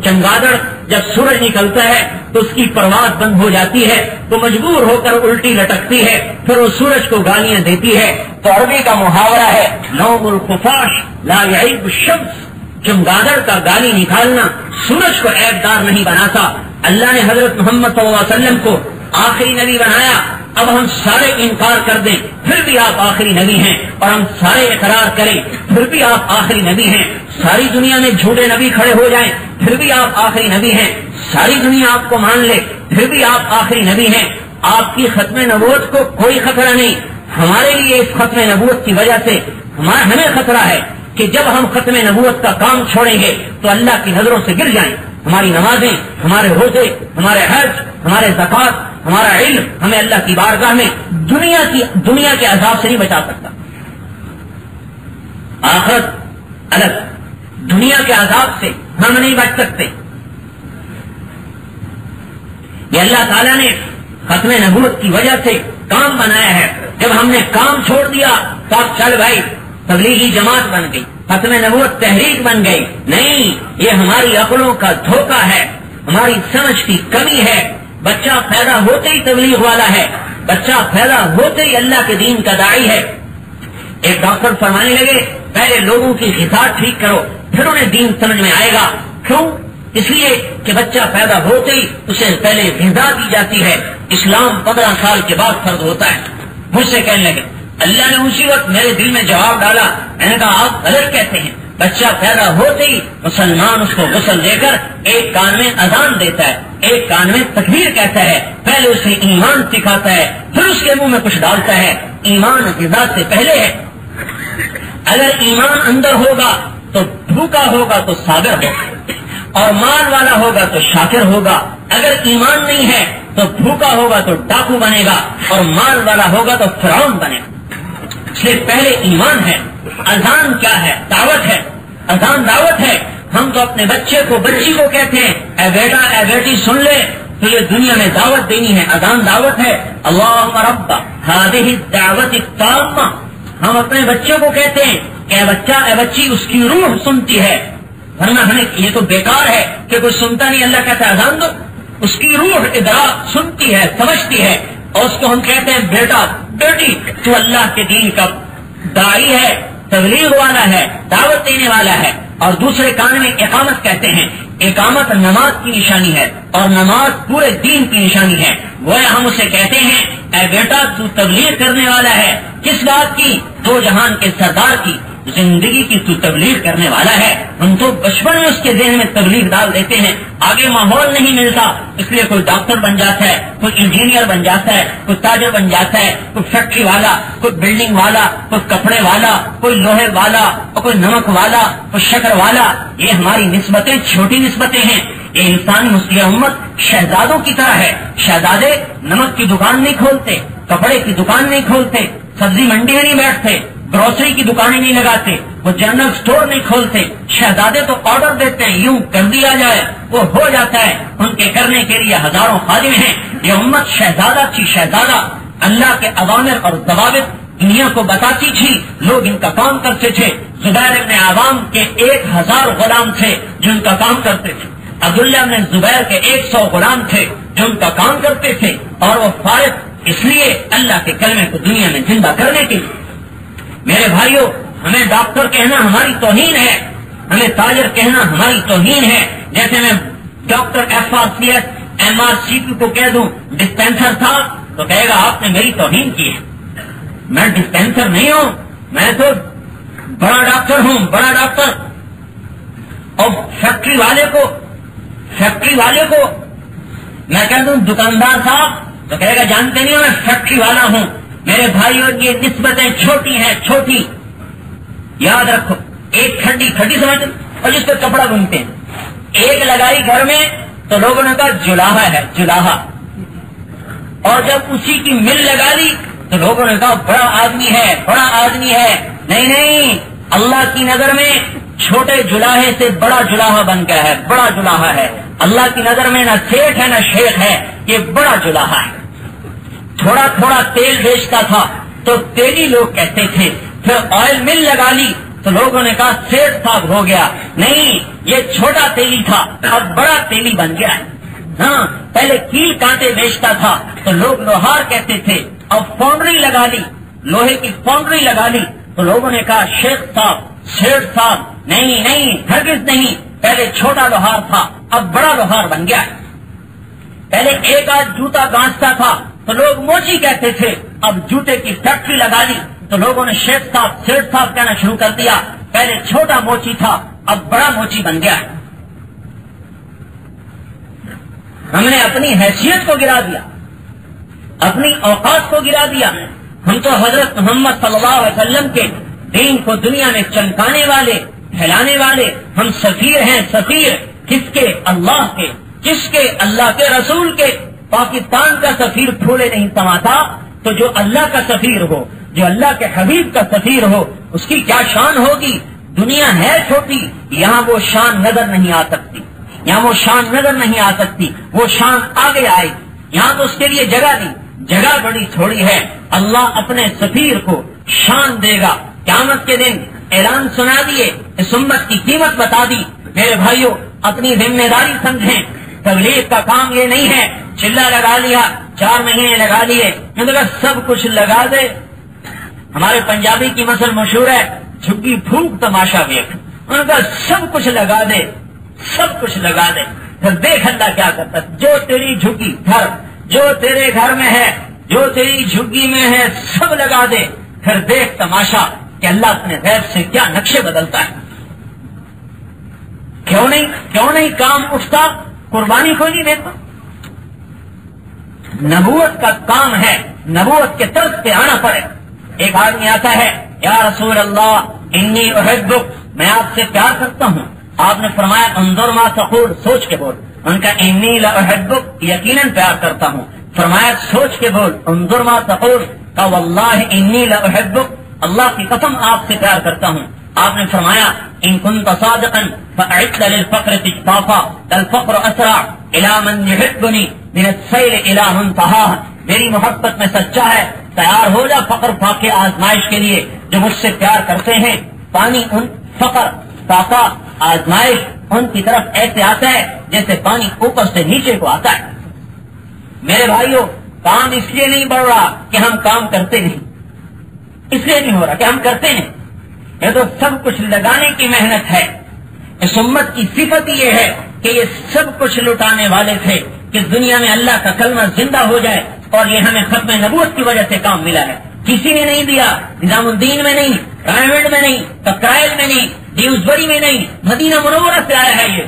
چمگادڑ جب سورج نکلتا ہے تو اس کی پرواز بند ہو جاتی ہے، تو مجبور ہو کر الٹی لٹکتی ہے، پھر وہ سورج کو گالیاں دیتی ہے. تو عربی کا محاورہ ہے لوم الخفاش لا یعیب الشمس، چمگادڑ کا گالی نکالنا سورج کو عیب دار نہیں بناتا. اللہ نے حضرت محمد صلی اللہ علیہ وسلم کو آخری نبی بنایا. اب ہم سارے انکار کر دیں پھر بھی آپ آخری نبی ہیں، اور ہم سارے اقرار کریں پھر بھی آپ آخری نبی ہیں. ساری دنیا میں جھوٹے نبی کھڑے ہو جائیں پھر بھی آپ آخری نبی ہیں. ساری دنیا آپ کو مان لے پھر بھی آپ آخری نبی ہیں. آپ کی ختم نبوت کو کوئی خطرہ نہیں. ہمارے لیے اس ختم نبوت کی وجہ سے ہمیں خطرہ ہے کہ جب ہم ختم نبوت کا کام چھوڑیں گے تو اللہ کی نظروں سے گر جائیں. ہماری نمازیں، ہمارے روزے، ہمارے حج، ہمارے زکوٰۃ، ہمارا علم ہمیں اللہ کی بارگاہ میں دنیا کے عذاب سے نہیں بچا سکتا. آخرت الگ، دنیا کے عذاب سے ہم نہیں بچ سکتے. یہ اللہ تعالیٰ نے ختم نبوت کی وجہ سے کام بنایا ہے. جب ہم نے کام چھوڑ دیا تو اب چل بھائی تبلیغی جماعت بن گئی، ختم نبوت تحریک بن گئی. نہیں، یہ ہماری عقلوں کا دھوکہ ہے، ہماری سمجھ کی کمی ہے. بچہ پیدا ہوتے ہی تبلیغ والا ہے، بچہ پیدا ہوتے ہی اللہ کے دین کا داعی ہے. ایک ڈاکٹر فرمانے لگے پہلے لوگوں کی غذا ٹھیک کرو پھر انہیں دین سمجھ میں آئے گا. کیوں؟ اس لیے کہ بچہ پیدا ہوتے ہی اسے پہلے غذا دی جاتی ہے. اسلام 15 سال کے بعد فرض ہوتا ہے. مجھ سے کہنے لگے، اللہ نے اسی وقت میرے دل میں جواب ڈالا. میں نے کہا آپ غلط کہتے ہیں. بچہ پیدا ہوتے ہی مسلمان اس کو غسل دے کر ایک کان میں اذان دیتا ہے، ایک کان میں تکبیر کہتا ہے. پہلے اسے ایمان سکھاتا ہے پھر اس کے منہ میں کچھ ڈالتا ہے. ایمان غذا سے پہلے ہے. اگر ایمان اندر ہوگا تو بھوکا ہوگا تو صابر ہوگا، اور مال والا ہوگا تو شاکر ہوگا. اگر ایمان نہیں ہے تو بھوکا ہوگا تو ڈاکو بنے گا، اور مال والا ہوگا تو فرعون بنے گا. اس لیے پہلے ایمان ہے. اذان کیا ہے؟ دعوت ہے. اذان دعوت ہے. ہم تو اپنے بچے کو، بچی کو کہتے ہیں اے بیٹا اے بیٹی سن لے، تو یہ دنیا میں دعوت دینی ہے. اذان دعوت ہے. اللہم رب ہذہ الدعوت التامہ. ہم اپنے بچے کو کہتے ہیں کہ اے بچہ اے بچی، اس کی روح سنتی ہے. ورنہ ہمیں یہ تو بیکار ہے کہ کوئی سنتا نہیں. اللہ کہتا ہے اذان دو. اس کی روح ادراک سنتی ہے، سمجھتی ہے، اور اس کو ہم کہتے ہیں بیٹا بیٹی تو اللہ کے دین کا داعی ہے، تبلیغ والا ہے، دعوت دینے والا ہے. اور دوسرے کان میں اقامت کہتے ہیں. اقامت نماز کی نشانی ہے، اور نماز پورے دین کی نشانی ہے. وہ ہم اسے کہتے ہیں اے بیٹا تو تبلیغ کرنے والا ہے. کس بات کی؟ دو جہان کے سردار کی زندگی کی تو تبلیغ کرنے والا ہے. ہم تو بچپن میں اس کے ذہن میں تبلیغ ڈال دیتے ہیں. آگے ماحول نہیں ملتا، اس لیے کوئی ڈاکٹر بن جاتا ہے، کوئی انجینئر بن جاتا ہے، کوئی تاجر بن جاتا ہے، کوئی فیکٹری والا، کوئی بلڈنگ والا، کوئی کپڑے والا، کوئی لوہے والا، اور کوئی نمک والا، کوئی شکر والا. یہ ہماری نسبتیں چھوٹی نسبتیں ہیں. یہ انسانی مسلم امت شہزادوں کی طرح ہے. شہزادے نمک کی دکان نہیں کھولتے، کپڑے کی دکان نہیں کھولتے، سبزی منڈی میں نہیں بیٹھتے، گروسری کی دکانیں نہیں لگاتے، وہ جنرل سٹور نہیں کھولتے، شہزادے تو آرڈر دیتے ہیں یوں کر دیا جائے وہ ہو جاتا ہے، ان کے کرنے کے لیے ہزاروں خادم ہیں. یہ امت شہزادہ تھی، شہزادہ اللہ کے اوامر اور ضوابط دنیا کو بتاتی تھی، لوگ ان کا کام کرتے تھے. زبیر ابن عوام کے 1000 غلام تھے جو ان کا کام کرتے تھے. عبداللہ بن زبیر کے 100 غلام تھے جو ان کا کام کرتے تھے، اور وہ فارغ اس لیے اللہ کے کلمے کو دنیا میں زندہ کرنے کے لیے. میرے بھائیوں، ہمیں ڈاکٹر کہنا ہماری توہین ہے، ہمیں تاجر کہنا ہماری توہین ہے. جیسے میں ڈاکٹر FRCS MRCP کو کہہ دوں ڈسپینسر تھا تو کہے گا آپ نے میری توہین کی ہے. میں ڈسپینسر نہیں ہوں، میں تو بڑا ڈاکٹر ہوں، بڑا ڈاکٹر. اور فیکٹری والے کو میں کہہ دوں دکاندار صاحب تو کہے گا جانتے نہیں ہو میں فیکٹری والا ہوں. میرے بھائیوں، یہ نسبتیں چھوٹی ہیں، چھوٹی. یاد رکھو، ایک کھڈی سمجھ اور جس پہ کپڑا بنتے ہیں، ایک لگائی گھر میں تو لوگوں نے کہا جلاہا ہے، جلاہا. اور جب اسی کی مل لگا لی تو لوگوں نے کہا بڑا آدمی ہے، بڑا آدمی ہے. نہیں، اللہ کی نظر میں چھوٹے جلاہے سے بڑا جلاہا بن گیا ہے، بڑا جلاہا ہے. اللہ کی نظر میں نہ سیٹ ہے نہ شیخ ہے، یہ بڑا جلاہا ہے. تھوڑا تھوڑا تیل بیچتا تھا تو تیلی لوگ کہتے تھے، پھر آئل مل لگا لی تو لوگوں نے کہا سیٹ صاحب ہو گیا. نہیں، یہ چھوٹا تیلی تھا اب بڑا تیلی بن گیا ہے. ہاں، پہلے کیل کانٹے بیچتا تھا تو لوگ لوہار کہتے تھے، اب فاؤنڈری لگا لی، لوہے کی فاؤنڈری لگا لی تو لوگوں نے کہا شیخ صاحب، سیٹ صاحب. نہیں، ہرگز نہیں. پہلے چھوٹا لوہار تھا اب بڑا لوہار بن گیا ہے. پہلے ایک آدھ جوتا گانچتا تھا تو لوگ موچی کہتے تھے، اب جوتے کی فیکٹری لگا لی تو لوگوں نے شیخ صاحب، سیٹ صاحب کہنا شروع کر دیا. پہلے چھوٹا موچی تھا اب بڑا موچی بن گیا ہے. ہم نے اپنی حیثیت کو گرا دیا، اپنی اوقات کو گرا دیا. ہم تو حضرت محمد صلی اللہ علیہ وسلم کے دین کو دنیا میں چمکانے والے، پھیلانے والے ہم سفیر ہیں. سفیر کس کے؟ اللہ کے. کس کے؟ اللہ کے رسول کے. پاکستان کا سفیر پھولے نہیں سماتا تو جو اللہ کا سفیر ہو، جو اللہ کے حبیب کا سفیر ہو، اس کی کیا شان ہوگی. دنیا ہے چھوٹی، یہاں وہ شان نظر نہیں آ سکتی، یہاں وہ شان نظر نہیں آ سکتی. وہ شان آگے آئے، یہاں تو اس کے لیے جگہ نہیں، جگہ بڑی تھوڑی ہے. اللہ اپنے سفیر کو شان دے گا. قیامت کے دن اعلان سنا دیے، اس امت کی قیمت بتا دی. میرے بھائیوں، اپنی ذمہ داری سمجھیں. تبلیغ کا کام یہ نہیں ہے چلا لگا لیا، 4 مہینے لگا لیے، سب کچھ لگا دے. ہمارے پنجابی کی مثل مشہور ہے، جھگی پھونک تماشا دیکھ. انہوں نے کہا سب کچھ لگا دے، سب کچھ لگا دے، پھر دیکھ اللہ کیا کرتا. جو تیری جھگی گھر، جو تیرے گھر میں ہے، جو تیری جھگی میں ہے، سب لگا دے، پھر دیکھ تماشا کہ اللہ اپنے غیب سے کیا نقشے بدلتا ہے. کیوں نہیں کام اٹھتا؟ قربانی کو نہیں دیتا. نبوت کا کام ہے، نبوت کے طرز پہ آنا پڑے. ایک آدمی آتا ہے، یا رسول اللہ انی احبک، میں آپ سے پیار کرتا ہوں. آپ نے فرمایا انظر ما تقول، سوچ کے بول. ان کا انی لاحبک، یقیناً پیار کرتا ہوں. فرمایا سوچ کے بول. انظر ما تقول، کہ واللہ انی لاحبک، اللہ کی قسم آپ سے پیار کرتا ہوں. آپ نے فرمایا ان كنت صادقا فاعد للفقر تجفافا الفقر اسرع الى من يحبني من السيل الى منتهاه. میری محبت میں سچا ہے، تیار ہو جا فقر فاقے آزمائش کے لیے. جو مجھ سے پیار کرتے ہیں، پانی ان فقر فاقہ آزمائش ان کی طرف ایسے آتا ہے جیسے پانی اوپر سے نیچے کو آتا ہے. میرے بھائیوں، کام اس لیے نہیں بڑھ رہا کہ ہم کام کرتے نہیں، اس لیے نہیں ہو رہا کہ ہم کرتے نہیں. یہ تو سب کچھ لگانے کی محنت ہے. اس امت کی صفت یہ ہے کہ یہ سب کچھ لٹانے والے تھے کہ دنیا میں اللہ کا کلمہ زندہ ہو جائے. اور یہ ہمیں ختم نبوت کی وجہ سے کام ملا ہے. کسی نے نہیں دیا، نظام الدین میں نہیں، رائمنڈ میں نہیں، ککرائل میں نہیں، ڈیوزبری میں نہیں، مدینہ منورہ سے آیا ہے. یہ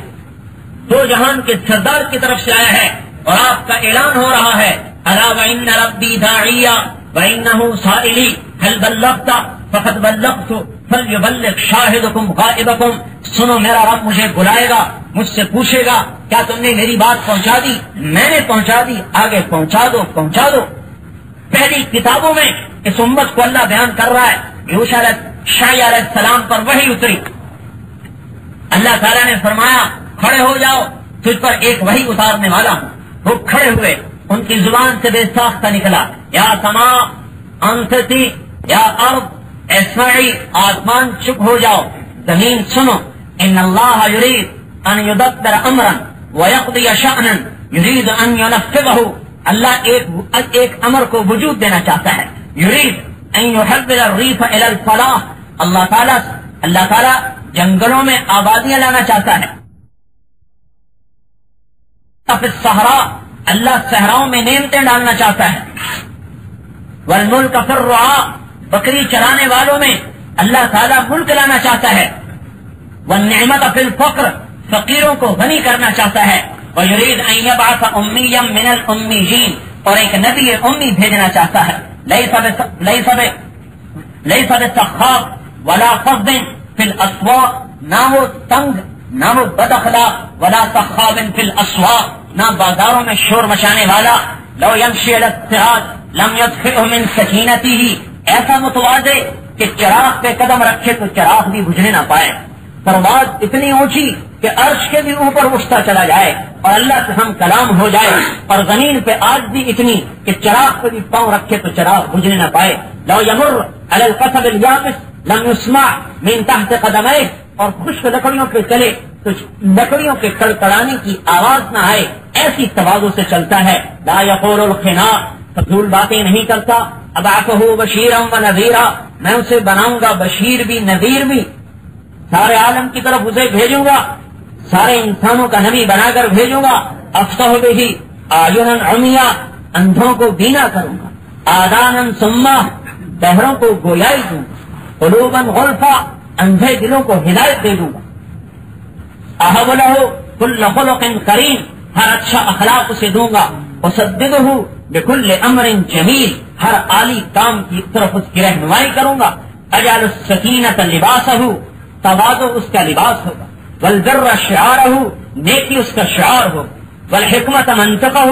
2 جہان کے سردار کی طرف سے آیا ہے. اور آپ کا اعلان ہو رہا ہے، الا وان ربی داعی وانه سائلی هل بلغت فقد بلغت فلیبلغ شاہدکم غائبکم. سنو، میرا رب مجھے بلائے گا، مجھ سے پوچھے گا کیا تم نے میری بات پہنچا دی؟ میں نے پہنچا دی، آگے پہنچا دو. پہلی کتابوں میں اس امت کو اللہ بیان کر رہا ہے شعیب علیہ السلام پر وحی اتری. اللہ تعالیٰ نے فرمایا کھڑے ہو جاؤ تجھ پر ایک وحی اتارنے والا ہوں. وہ کھڑے ہوئے, ان کی زبان سے بے ساختہ نکلا یا سما انصتی یا ارض اسمعی, آسمان چپ ہو جاؤ, زمین سنو. ان اللہ یرید ان یدبر امرا ویقضی شأنا یرید ان ینفذہ, اللہ ایک امر کو وجود دینا چاہتا ہے. یرید ان یحول الریف الی الفلاح, اللہ تعالیٰ جنگلوں میں آبادیاں لانا چاہتا ہے. فی الصحراء, اللہ صحراؤں میں نعمتیں ڈالنا چاہتا ہے. والملک فی الرعاء, بکری چرانے والوں میں اللہ تعالیٰ ملک لانا چاہتا ہے. والنعمت فی الفقر, فقیروں کو غنی کرنا چاہتا ہے. ویرید ان یبعث امیا من الامیین, اور ایک نبی امی بھیجنا چاہتا ہے. لیس بسخاب ولا فض فی الاسواق, نہ وہ تنگ نہ وہ بد اخلاق, ولا سخاب فی الاسواق, نہ بازاروں میں شور مچانے والا. لو یمشی علی الصراط لم یطفئ من سکینتہ, ایسا متواضع کہ چراغ پہ قدم رکھے تو چراغ بھی بجھنے نہ پائے. پرواز اتنی اونچی کہ عرش کے بھی اوپر اٹھتا چلا جائے اور اللہ سے ہم کلام ہو جائے. اور زمین پہ آج بھی اتنی کہ چراغ پہ بھی پاؤں رکھے تو چراغ بجھنے نہ پائے. لو یمر علی القصب الیابس لم یسمع من تحت قدميه, اور خشک لکڑیوں پہ چلے تو لکڑیوں کے کڑکڑانے کی آواز نہ آئے. ایسی تواضع سے چلتا ہے. لا یقول الخناء, فضول باتیں نہیں کرتا. ابعثه بشیرا ونذیرا, میں اسے بناؤں گا بشیر بھی نذیر بھی, سارے عالم کی طرف اسے بھیجوں گا, سارے انسانوں کا نبی بنا کر بھیجوں گا. افتح بہ اعینا عمیا, اندھوں کو بینا کروں گا. آذانا صما, بہروں کو گویائی دوں گا. قلوبا غلفا, اندھے دلوں کو ہدایت دے دوں گا. اہب لہ کل خلق کریم, ہر اچھا اخلاق اسے دوں گا. اسددہ بکل امر جمیل, ہر عالی کام کی طرف اس کی رہنمائی کروں گا. اجعل السکینۃ لباسہ, تواضع اس کا لباس ہوگا. والبر شعارہ, نیکی اس کا شعار ہوگا. والحکمت منطقہ,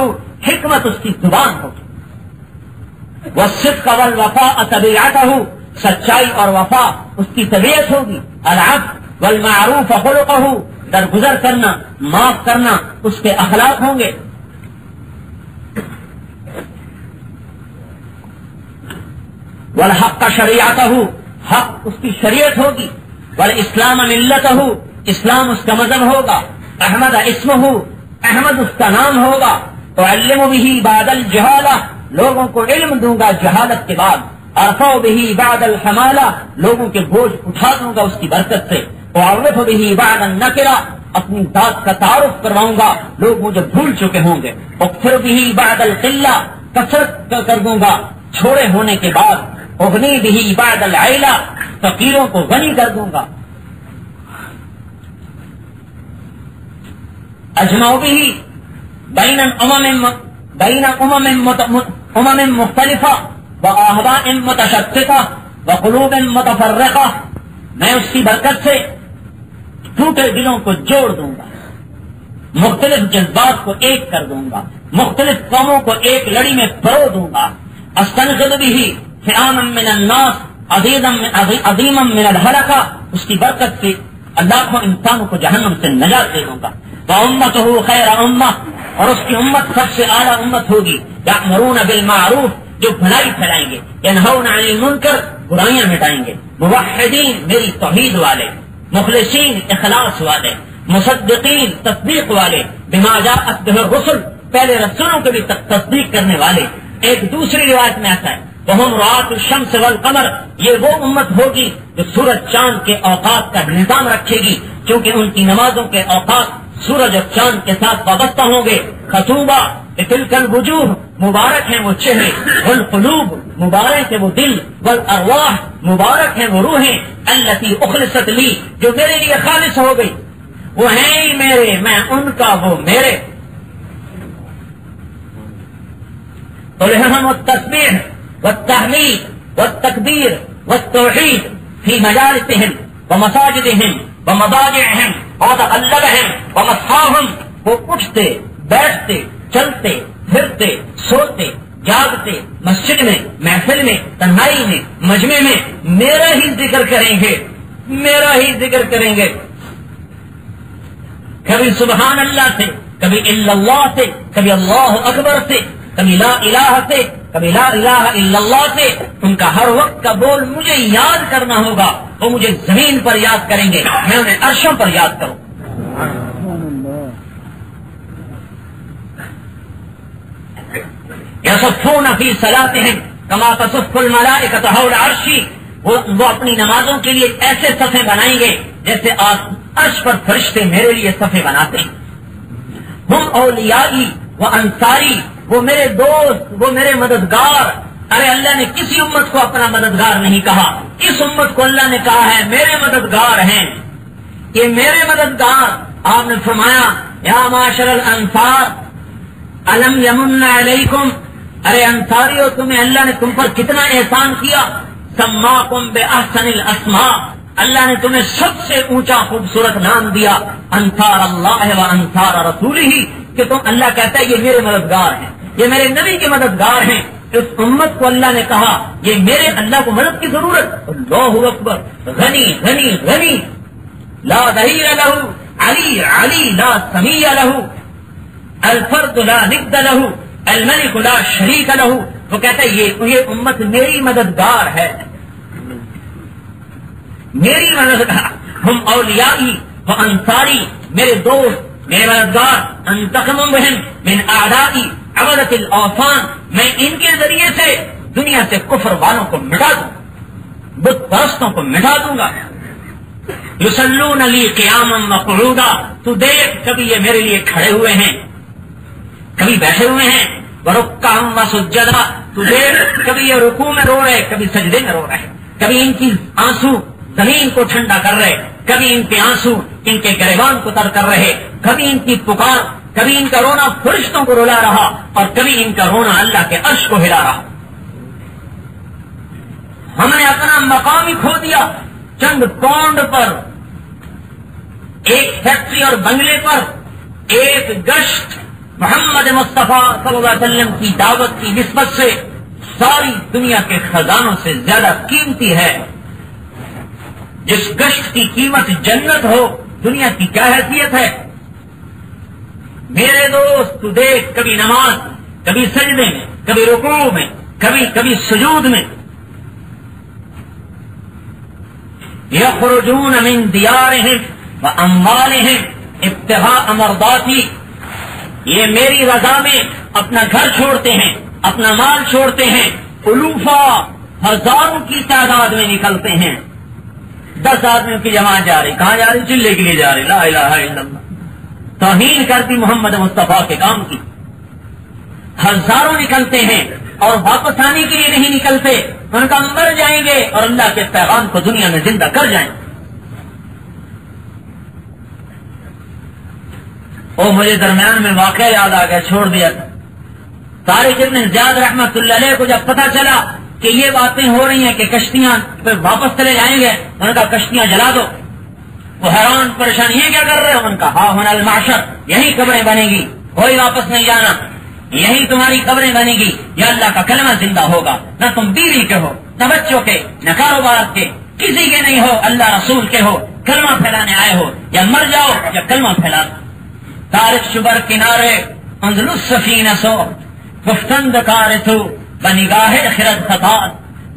حکمت اس کی زبان ہوگی. والصدق والوفاء طبیعتہ, سچائی اور وفا اس کی طبیعت ہوگی. العفو والمعروف خلقہ, درگزر کرنا معاف کرنا اس کے اخلاق ہوں گے. والحق شریعتہ, حق اس کی شریعت ہوگی. والاسلام ملتہ, اسلام اس کا مذہب ہوگا. احمد اسمہ, احمد اس کا نام ہوگا. اعلم بہ بعد الجہالہ, لوگوں کو علم دوں گا جہالت کے بعد. ارفع بہ بعد الحمالہ, لوگوں کے بوجھ اٹھا دوں گا اس کی برکت سے. اعرف بہ بعد النکرہ, اپنی ذات کا تعارف کرواؤں گا, لوگ مجھے بھول چکے ہوں گے. اکثر بہ بعد القلہ, کثرت کر دوں گا چھوڑے ہونے کے بعد. اغنی بہ بعد العیلہ, فقیروں کو غنی کر دوں گا. اجمع بہ بین امم مختلفہ واہواء متشتتہ وقلوب متفرقہ, میں اس کی برکت سے ٹوٹے دلوں کو جوڑ دوں گا, مختلف جذبات کو ایک کر دوں گا, مختلف قوموں کو ایک لڑی میں پرو دوں گا. استنقذ بہ فئاما من الناس عظیما من الہلکہ, اس کی برکت سے لاکھوں انسانوں کو جہنم سے نجات دے دوں گا. وامتہ خیر امہ, اور اس کی امت سب سے اعلیٰ امت ہوگی. یأمرون بالمعروف, جو بھلائی پھیلائیں گے. ینہون عن المنکر, برائیاں مٹائیں گے. موحدین, میری توحید والے. مخلصین, اخلاص والے. مصدقین, تصدیق والے. بما جاءت بہ الرسل, پہلے رسولوں کے بھی تصدیق کرنے والے. ایک دوسری روایت میں آتا ہے وہم رعاة الشمس والقمر, یہ وہ امت ہوگی جو سورج چاند کے اوقات کا نظام رکھے گی, کیونکہ ان کی نمازوں کے اوقات سورج اور چاند کے ساتھ وابستہ ہوں گے. خطوبہ تلک الوجوہ, مبارک ہیں وہ چہرے. والقلوب, مبارک ہے وہ دل. والارواح, مبارک ہیں وہ روحیں. التی اخلصت لی, جو میرے لیے خالص ہو گئی. وہ ہیں ہی میرے, میں ان کا, وہ میرے. الہم والتسبیح والتحمید والتکبیر والتوحید فی مجالسہم ومساجدہم ومضاجعہم ومتقلبہم ومصحاہم, وہ اٹھتے بیٹھتے چلتے پھرتے سوتے جاگتے مسجد میں محفل میں تنہائی میں مجمع میں میرا ہی ذکر کریں گے، میرا ہی ذکر کریں گے. کبھی سبحان اللہ سے، کبھی الا اللہ سے، کبھی اللہ اکبر سے، کبھی لا الہ سے، کبھی لا الہ الا اللہ سے. ان کا ہر وقت کا بول مجھے یاد کرنا ہوگا. وہ مجھے زمین پر یاد کریں گے، میں انہیں عرشوں پر یاد کروں. یصفون فی صلاتہم کما تصف الملائکۃ حول عرشی. وہ اپنی نمازوں کے لیے ایسے صفیں بنائیں گے جیسے عرش پر فرشتے میرے لیے صفیں بناتے ہیں. ہم اولیائی و انصاری، وہ میرے دوست، وہ میرے مددگار. ارے اللہ نے کسی امت کو اپنا مددگار نہیں کہا، اس امت کو اللہ نے کہا ہے میرے مددگار ہیں، یہ میرے مددگار. آپ نے فرمایا یا معاشر الانصار الم یمن علیکم، ارے انصاریو تمہیں اللہ نے تم پر کتنا احسان کیا. سماکم باحسن الاسماء، اللہ نے تمہیں سب سے اونچا خوبصورت نام دیا. انصار اللہ و انصار رسولہ، کہ تم اللہ کہتا ہے یہ میرے مددگار ہیں، یہ میرے نبی کے مددگار ہیں. اس امت کو اللہ نے کہا یہ میرے اللہ کو مدد کی ضرورت. اللہ اکبر. غنی غنی غنی لا ظہیر لہ، علی علی لا سمیع لہ، الفرد لا ند لہ، الملک لا شریک لہ. وہ کہتا ہے یہ امت میری مددگار ہے، میری مددگار. ہم اولیائی و انصاری، میرے دوست، میرے مددگار. انتقم بہم من اعدائی عبدت الاوثان، میں ان کے ذریعے سے دنیا سے کفر والوں کو مٹا دوں، بت پرستوں کو مٹا دوں گا. یصلون لی قیاما وقعودا، تو دیکھ کبھی یہ میرے لیے کھڑے ہوئے ہیں، کبھی بیٹھے ہوئے ہیں. ورکعا وسجدا، تو دیکھ کبھی یہ رکوع میں رو رہے، کبھی سجدے میں رو رہے. کبھی ان کی آنسو زمین کو ٹھنڈا کر رہے، کبھی ان کے آنسو ان کے گریبان کو تر کر رہے. کبھی ان کی پکار، کبھی ان کا رونا فرشتوں کو رلا رہا، اور کبھی ان کا رونا اللہ کے عرش کو ہلا رہا. ہم نے اپنا مقام ہی کھو دیا. چند پونڈ پر، ایک فیکٹری اور بنگلے پر ایک گشت محمد مصطفیٰ صلی اللہ علیہ وسلم کی دعوت کی نسبت سے ساری دنیا کے خزانوں سے زیادہ قیمتی ہے. جس گشت کی قیمت جنت ہو، دنیا کی کیا حیثیت ہے؟ میرے دوست تو دیکھ کبھی نماز، کبھی سجدے میں، کبھی رکوع میں، کبھی سجود میں. یخرجون من دیارہم واموالہم ابتغاء مرضاتی، یہ میری رضا میں اپنا گھر چھوڑتے ہیں، اپنا مال چھوڑتے ہیں. الوفا، ہزاروں کی تعداد میں نکلتے ہیں. 10 آدمیوں کی جماعت جا رہی، کہاں جا رہی؟ چلے کے لیے جا رہی. لا الہ الا اللہ، توہین کرتی محمد مصطفیٰ کے کام کی. ہزاروں نکلتے ہیں اور واپس آنے کے لیے نہیں نکلتے، ان کا مر جائیں گے اور اللہ کے پیغام کو دنیا میں زندہ کر جائیں. مجھے درمیان میں واقعہ یاد آ گیا، چھوڑ دیا تھا. طارق ابن زیاد رحمت اللہ علیہ کو جب پتا چلا کہ یہ باتیں ہو رہی ہیں کہ کشتیاں پھر واپس چلے جائیں گے، انہوں نے کہا کشتیاں جلا دو. وہ حیران پریشان، یہ کیا کر رہے ہو؟ ان کا ہاں ہونا المعشر، یہی قبریں بنے گی، کوئی واپس نہیں جانا، یہی تمہاری قبریں بنے گی. یا اللہ کا کلمہ زندہ ہوگا. نہ تم بیوی کے ہو، نہ بچوں کے، نہ کاروبار کے، کسی کے نہیں ہو، اللہ رسول کے ہو، کلمہ پھیلانے آئے ہو. یا مر جاؤ یا کلمہ پھیلا دو. تارک شبر کنارے انزل السفینہ سو گفتند کارتو بنگاہ خرد خطات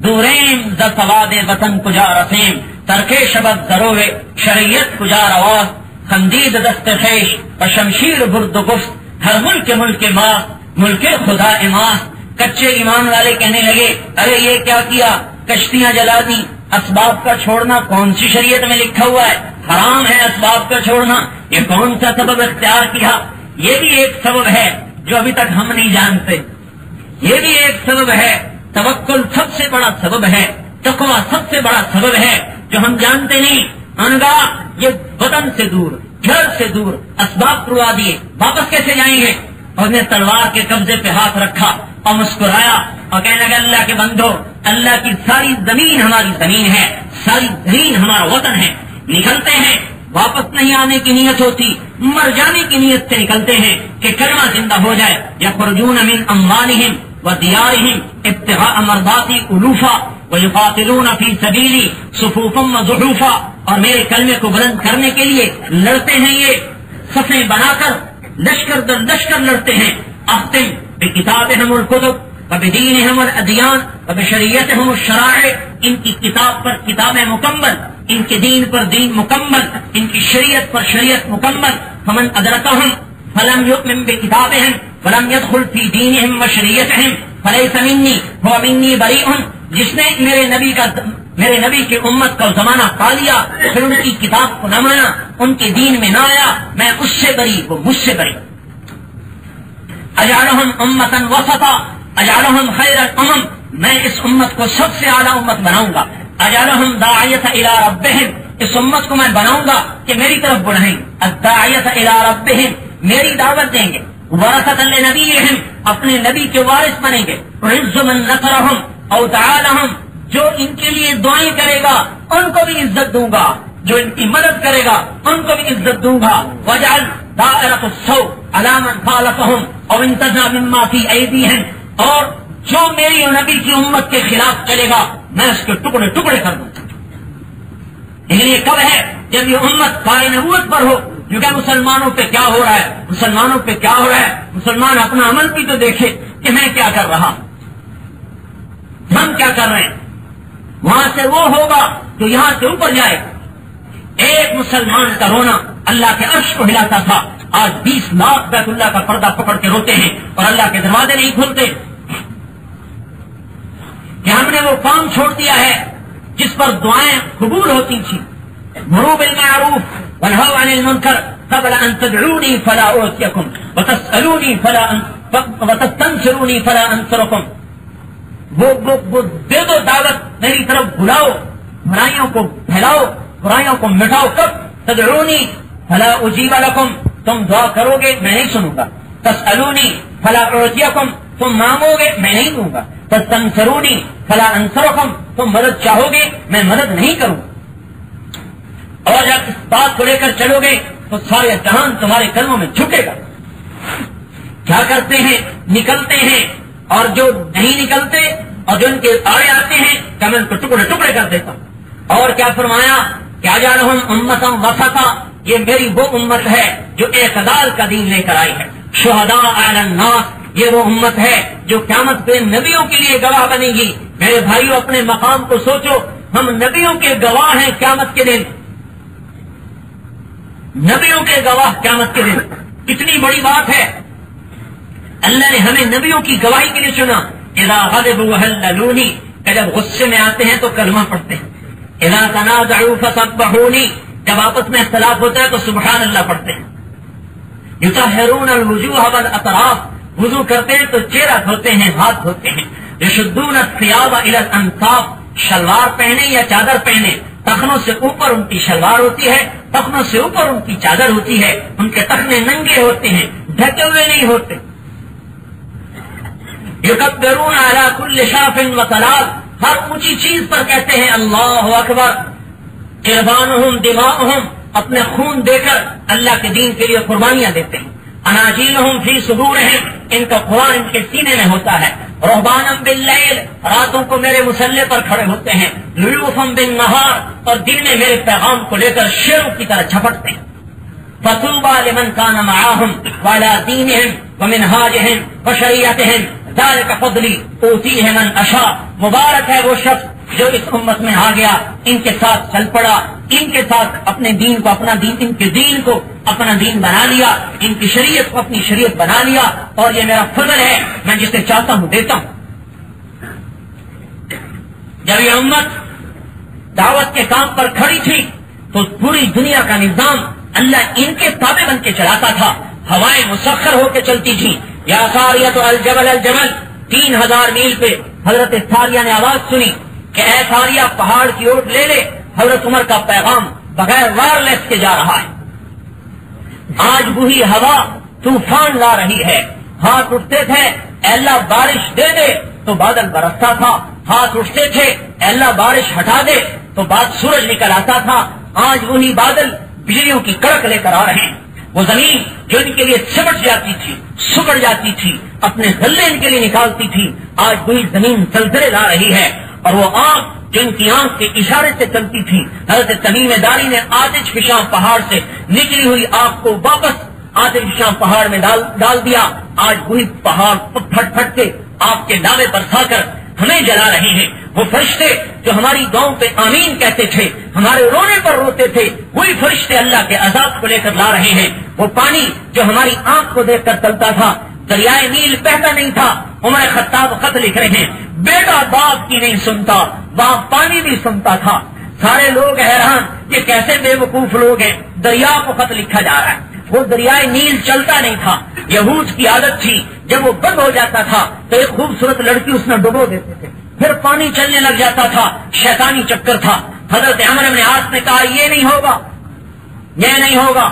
دوریم ز سواد وطن کجا رسیم ترکے شبت ضروے شریعت کجا رواز خندید دست خیش و شمشیر برد گفت ہر ملک ماں ملک خدا اماس. کچے ایمان والے کہنے لگے ارے یہ کیا کیا، کشتیاں جلا دی. اسباب کا چھوڑنا کون سی شریعت میں لکھا ہوا ہے؟ حرام ہے اسباب کا چھوڑنا. یہ کون سا سبب اختیار کیا؟ یہ بھی ایک سبب ہے جو ابھی تک ہم نہیں جانتے. یہ بھی ایک سبب ہے. توکل سب سے بڑا سبب ہے، تقویٰ سب سے بڑا سبب ہے جو ہم جانتے نہیں. انگا یہ وطن سے دور، گھر سے دور، اسباب کروا دیے، واپس کیسے جائیں گے؟ اور نے تلوار کے قبضے پہ ہاتھ رکھا اور مسکرایا اور کہنے لگا اللہ کے بندو، اللہ کی ساری زمین ہماری زمین ہے، ساری زمین ہمارا وطن ہے. نکلتے ہیں، واپس نہیں آنے کی نیت ہوتی، مر جانے کی نیت سے نکلتے ہیں کہ کلمہ زندہ ہو جائے. یخرجون من اموالہم وديارهم ابتغاء مرضاتي ألوفا ويقاتلون في سبيلي صفوفا وزحوفا، اور میرے کلمے کو بلند کرنے کے لیے لڑتے ہیں، یہ صفیں بنا کر لشکر در لشکر لڑتے ہیں۔ اختم بکتابہم الکتب وبدینہم الادیان وبشریعتہم الشرائع، ان کی کتاب پر کتابیں مکمل، ان کے دین پر دین مکمل، ان کی شریعت پر شریعت مکمل۔ فمن ادرکہم فلم یؤمن بکتابہم ولم يدخل في دینہم وشریعتہم فلیس منی هو منی بریء، جس نے میرے نبی کی امت کا زمانہ پا لیا پھر ان کی کتاب کو نہ مانا، ان کے دین میں نہ آیا، میں اس سے بری، وہ مجھ سے بری۔ اجعلہم امتا وسطا اجعلہم خیر الامم، میں اس امت کو سب سے اعلیٰ امت بناؤں گا۔ اجعلہم داعیۃ الی ربہم، اس امت کو میں بناؤں گا کہ میری طرف بلائیں، الداعیۃ الی ربہم، میری دعوت دیں گے، ورثۃ لنبیہم، اپنے نبی کے وارث بنیں گے، اعز من نصرہم او تعالہم، جو ان کے لیے دعائیں کرے گا ان کو بھی عزت دوں گا، جو ان کی مدد کرے گا ان کو بھی عزت دوں گا۔ وجعل دائرۃ السوء علی من خالفہم او انتزع مما فی ایدیہم، اور جو میری اور نبی کی امت کے خلاف چلے گا میں اس کے ٹکڑے ٹکڑے کر دوں۔ لیکن یہ کب ہے؟ جب یہ امت پائے نبوت پر ہو، کیونکہ مسلمانوں پہ کیا ہو رہا ہے، مسلمانوں پہ کیا ہو رہا ہے، مسلمان اپنا عمل بھی تو دیکھے کہ میں کیا کر رہا ہوں، ہم کیا کر رہے ہیں۔ وہاں سے وہ ہوگا جو یہاں سے اوپر جائے گا۔ ایک مسلمان کا رونا اللہ کے عرش کو ہلاتا تھا، آج 20 لاکھ بیت اللہ کا پردہ پکڑ کے روتے ہیں اور اللہ کے دروازے نہیں کھلتے کہ ہم نے وہ کام چھوڑ دیا ہے جس پر دعائیں قبول ہوتی تھیں۔ مروا بالمعروف وانہوا عن المنکر قبل ان تدعونی فلا اعطیکم وتسألونی وتستنصرونی فلا انصرکم، وہ دے دو دعوت، میری طرف بلاؤ، برائیوں کو پھیلاؤ، برائیوں کو مٹاؤ۔ کب؟ تدعونی فلا اجیب لکم، تم دعا کرو گے میں نہیں سنوں گا، تسألونی فلا اعطیکم، تم مانگو گے میں نہیں دوں گا، تستنصرونی فلا انصرکم، تم مدد چاہو گے میں مدد نہیں کروں گا۔ اور جب اس بات کو لے کر چلو گے تو سارے جہان تمہارے قدموں میں جھکے گا۔ کیا کرتے ہیں؟ نکلتے ہیں، اور جو نہیں نکلتے اور جو ان کے آڑے آتے ہیں کہ میں ان کو ٹکڑے ٹکڑے کر دیتا ہوں۔ اور کیا فرمایا کہ اجعلہم امتا وسطا، یہ میری وہ امت ہے جو اعتدال کا دین لے کر آئی ہے۔ شہداء علی الناس، یہ وہ امت ہے جو قیامت پہ نبیوں کے لیے گواہ بنے گی۔ میرے بھائیوں اپنے مقام کو سوچو، ہم نبیوں کے گواہ ہیں قیامت کے دن، نبیوں کے گواہ قیامت کے دن، کتنی بڑی بات ہے۔ اللہ نے ہمیں نبیوں کی گواہی کے لیے چنا۔ اذا غضبوا هللونی، کہ جب غصے میں آتے ہیں تو کلمہ پڑھتے ہیں۔ اذا تنازعوا فسبحونی، جب آپس میں اختلاف ہوتا ہے تو سبحان اللہ پڑھتے ہیں۔ یطہرون الوجوہ والاطراف، وضو کرتے ہیں تو چہرہ دھوتے ہیں، ہاتھ دھوتے ہیں۔ یشدون الثیاب الی الانصاف، شلوار پہنے یا چادر پہنے، ٹخنوں سے اوپر ان کی شلوار ہوتی ہے، ٹخنوں سے اوپر ان کی چادر ہوتی ہے، ان کے ٹخنے ننگے ہوتے ہیں، ڈھکے ہوئے نہیں ہوتے۔ یکبرون علی کل شاف وطلال، ہر اونچی چیز پر کہتے ہیں اللہ اکبر۔ قربانہم دماؤہم، اپنے خون دے کر اللہ کے دین کے لیے قربانیاں دیتے ہیں۔ اناجیلہم فی صدورہم، ان کا قرآن ان کے سینے میں ہوتا ہے۔ رہبانا باللیل، راتوں کو میرے مسلح پر کھڑے ہوتے ہیں۔ لیوفا بالنہار، اور دن میں میرے پیغام کو لے کر شیروں کی طرح جھپٹتے ہیں۔ فطوبى لمن كان معاهم وعلى دينهم ومنهاجهم وشريعتهم ذلك فضلی اوتیہ من اشاء، مبارک ہے وہ شخص جو اس امت میں آ گیا، ان کے ساتھ چل پڑا، ان کے ساتھ اپنے دین کو اپنا دین، ان کے دین کو اپنا دین بنا لیا، ان کی شریعت کو اپنی شریعت بنا لیا، اور یہ میرا فضل ہے، میں جسے چاہتا ہوں دیتا ہوں۔ جب یہ امت دعوت کے کام پر کھڑی تھی تو پوری دنیا کا نظام اللہ ان کے تابع بن کے چلاتا تھا، ہوائیں مسخر ہو کے چلتی تھیں۔ یا ساریۃ الجبل الجبل، 3000 میل پہ حضرت ساریہ نے آواز سنی کہ اے ساریہ پہاڑ کی اوٹ لے لے، حضرت عمر کا پیغام بغیر وائرلیس کے جا رہا ہے۔ آج وہی ہوا طوفان لا رہی ہے۔ ہاتھ اٹھتے تھے اے اللہ بارش دے دے تو بادل برستا تھا، ہاتھ اٹھتے تھے اے اللہ بارش ہٹا دے تو بعد سورج نکل آتا تھا۔ آج وہی بادل بجلیوں کی کڑک لے کر آ رہے ہیں۔ وہ زمین جو ان کے لیے سمٹ جاتی تھی، سکڑ جاتی تھی، اپنے غلے ان کے لیے نکالتی تھی، آج وہی زمین زلزلے لا رہی ہے، اور وہ آگ جن کی آنکھ کے اشارے سے چلتی تھی، حضرت تمیم داری نے آتش فشاں پہاڑ سے نکلی ہوئی آگ کو واپس آتش فشاں پہاڑ میں ڈال دیا، آج وہی پہاڑ پھٹ پھٹ کے آگ کے لاوے برسا کر ہمیں جلا رہے ہیں۔ وہ فرشتے جو ہماری دعاؤں پہ آمین کہتے تھے، ہمارے رونے پر روتے تھے، وہی فرشتے اللہ کے عذاب کو لے کر لا رہے ہیں۔ وہ پانی جو ہماری آنکھ کو دیکھ کر چلتا تھا، دریائے نیل بہتا نہیں تھا، عمر خطاب خط لکھ رہے ہیں، بیٹا باپ کی نہیں سنتا، وہاں پانی بھی سنتا تھا۔ سارے لوگ حیران، یہ کیسے بے وقوف لوگ ہیں، دریا کو خط لکھا جا رہا ہے۔ وہ دریائے نیل چلتا نہیں تھا، یہود کی عادت تھی جب وہ بند ہو جاتا تھا تو ایک خوبصورت لڑکی اس میں ڈبو دیتے تھے، پھر پانی چلنے لگ جاتا تھا، شیطانی چکر تھا۔ حضرت عمر بن عاص نے کہا یہ نہیں ہوگا، یہ نہیں ہوگا۔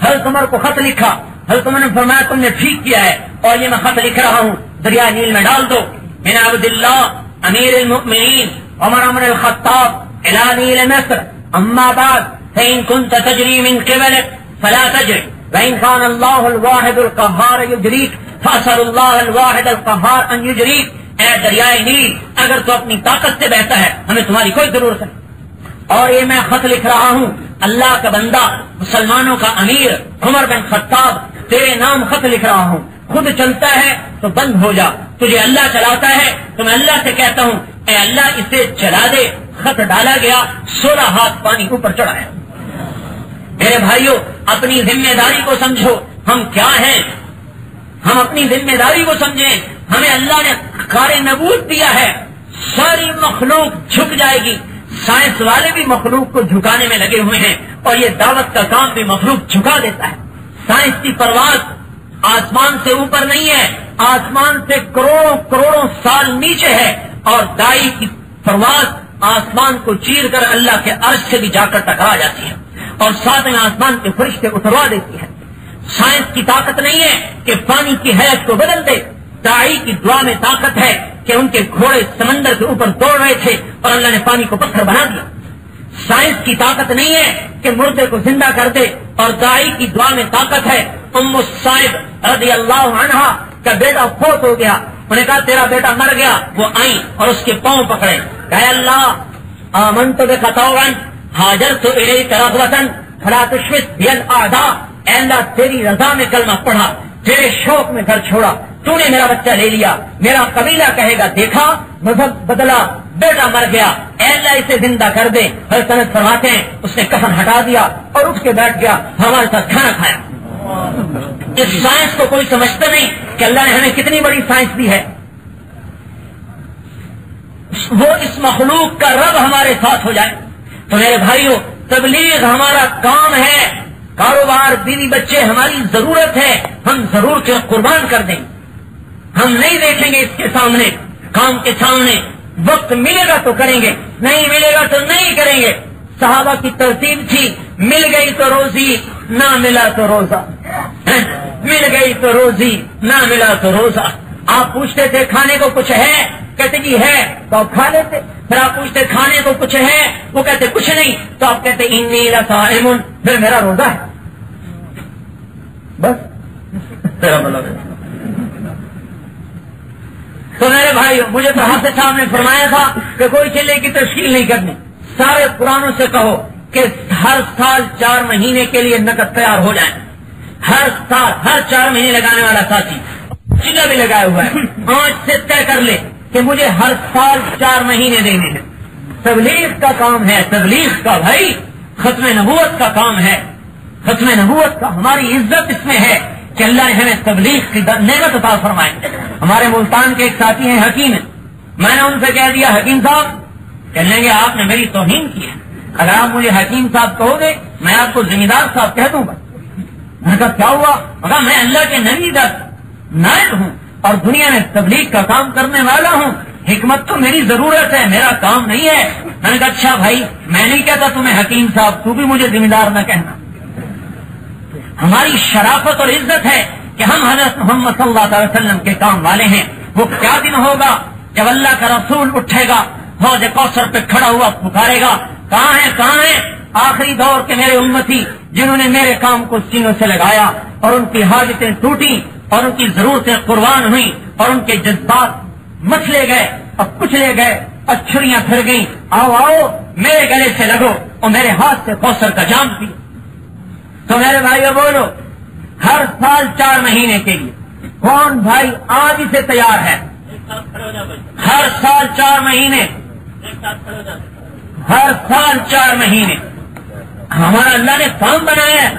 حضرت عمر کو خط لکھا، حضرت عمر نے فرمایا تم نے ٹھیک کیا ہے، اور یہ میں خط لکھ رہا ہوں، دریائے نیل میں ڈال دو۔ من عبداللہ امیر المؤمنین عمر بن الخطاب الى نیل مصر، اما بعد فإن كنت تجری من قبلك فلا تجری وإن كان الله الواحد القهار يجريك فأسأل الله الواحد القهار أن يجريك۔ اے دریائے نیل، اگر تو اپنی طاقت سے بہتا ہے ہمیں تمہاری کوئی ضرورت نہیں۔ اور یہ میں خط لکھ رہا ہوں، اللہ کا بندہ مسلمانوں کا امیر عمر بن خطاب، تیرے نام خط لکھ رہا ہوں، خود چلتا ہے تو بند ہو جا، تجھے اللہ چلاتا ہے تو میں اللہ سے کہتا ہوں اے اللہ اسے چلا دے۔ خط ڈالا گیا، 16 ہاتھ پانی اوپر چڑھایا۔ میرے بھائیوں، اپنی ذمہ داری کو سمجھو، ہم کیا ہیں، ہم اپنی ذمہ داری کو سمجھیں۔ ہمیں اللہ نے کار نبوت دیا ہے، ساری مخلوق جھک جائے گی، سائنس والے بھی مخلوق کو جھکانے میں لگے ہوئے ہیں، اور یہ دعوت کا کام بھی مخلوق جھکا دیتا ہے۔ سائنس کی پرواز آسمان سے اوپر نہیں ہے، آسمان سے کروڑوں کروڑوں سال نیچے ہے، اور دائی کی پرواز آسمان کو چیر کر اللہ کے عرش سے بھی جا کر ٹکرا جاتی ہے، اور ساتھ میں آسمان کے فرشتے اتروا دیتی ہے۔ سائنس کی طاقت نہیں ہے کہ پانی کی حیت کو بدل دے، داعی کی دعا میں طاقت ہے کہ ان کے گھوڑے سمندر کے اوپر دوڑ رہے تھے اور اللہ نے پانی کو پتھر بنا دیا۔ سائنس کی طاقت نہیں ہے کہ مردے کو زندہ کر دے، اور داعی کی دعا میں طاقت ہے۔ ام الصائب رضی اللہ عنہا کا بیٹا فوت ہو گیا، انہوں نے کہا تیرا بیٹا مر گیا، وہ آئیں اور اس کے پاؤں پکڑے، کہا اللہ آمنت بک طوعا ہاجرت الیک رغبۃ فلا تشمت بی الاعداء، اے اللہ تیری رضا میں کلمہ پڑھا، تیرے شوق میں گھر چھوڑا، تو نے میرا بچہ لے لیا، میرا قبیلہ کہے گا دیکھا مذہب بدلا، بیٹا مر گیا، اے اللہ اسے زندہ کر دے۔ حضرت انس فرماتے ہیں اس نے کفن ہٹا دیا اور اٹھ کے بیٹھ گیا، ہمارے ساتھ کھانا کھایا۔ اس سائنس کو کوئی سمجھتا نہیں کہ اللہ نے ہمیں کتنی بڑی سائنس دی ہے۔ وہ اس مخلوق کا رب ہمارے ساتھ ہو جائے تو میرے بھائیوں، تبلیغ ہمارا کام ہے، کاروبار بیوی بچے ہماری ضرورت ہے، ہم ضرور کے قربان کر دیں، ہم نہیں دیکھیں گے اس کے سامنے، کام کے سامنے، وقت ملے گا تو کریں گے، نہیں ملے گا تو نہیں کریں گے۔ صحابہ کی ترتیب تھی، مل گئی تو روزی، نہ ملا تو روزہ، مل گئی تو روزی، نہ ملا تو روزہ۔ آپ پوچھتے تھے کھانے کو کچھ ہے، کہتے جی ہے تو آپ کھا لیتے، پھر آپ پوچھتے کھانے کو کچھ ہے، وہ کہتے کچھ نہیں، تو آپ کہتے انی لصائم، پھر میرا روزہ ہے، بس تیرا مطلب۔ تو میرے بھائی مجھے تو حافظ صاحب نے فرمایا تھا کہ کوئی چلے کی تشکیل نہیں کرنی، سارے قرآنوں سے کہو کہ ہر سال 4 مہینے کے لیے نقد تیار ہو جائیں، ہر سال ہر 4 مہینے لگانے والا ساتھی چلا بھی لگایا ہوا ہے، آج سے طے کر لے کہ مجھے ہر سال 4 مہینے دینے ہیں۔ تبلیغ کا کام ہے، تبلیغ کا بھائی، ختم نبوت کا کام ہے، ختم نبوت کا، ہماری عزت اس میں ہے کہ اللہ نے ہمیں تبلیغ کی نعمت عطا فرمائی۔ ہمارے ملتان کے ایک ساتھی ہیں حکیم ہیں، میں نے ان سے کہہ دیا حکیم صاحب، کہنے گے آپ نے میری توہین کی ہے، اگر آپ مجھے حکیم صاحب کہو گے میں آپ کو ذمہ دار صاحب کہہ دوں گا۔ میں نے کہا کیا ہوا؟ مگر میں اللہ کے نبی کا نائب ہوں اور دنیا میں تبلیغ کا کام کرنے والا ہوں، حکمت تو میری ضرورت ہے، میرا کام نہیں ہے۔ میں نے کہا اچھا بھائی، میں نہیں کہتا تمہیں حکیم صاحب، تو بھی مجھے ذمہ دار نہ کہنا۔ ہماری شرافت اور عزت ہے کہ ہم حضرت محمد صلی اللہ علیہ وسلم کے کام والے ہیں۔ وہ کیا دن ہوگا جب اللہ کا رسول اٹھے گا، حوض کوثر پہ کھڑا ہوا پکارے گا، کہاں ہے آخری دور کے میرے امتی جنہوں نے میرے کام کو سینوں سے لگایا اور ان کی حاجتیں ٹوٹی اور ان کی ضرورتیں قربان ہوئی اور ان کے جذبات مچلے گئے اور کچلے گئے اور چھریاں پھر گئیں. آؤ آؤ میرے گلے سے لگو اور میرے ہاتھ سے کوثر کا جام پی. تو میرے بھائیو بولو, ہر سال 4 مہینے کے لیے کون بھائی آج سے تیار ہے؟ ہر سال 4 مہینے, ہر سال 4 مہینے ہمارا اللہ نے کام بنایا ہے.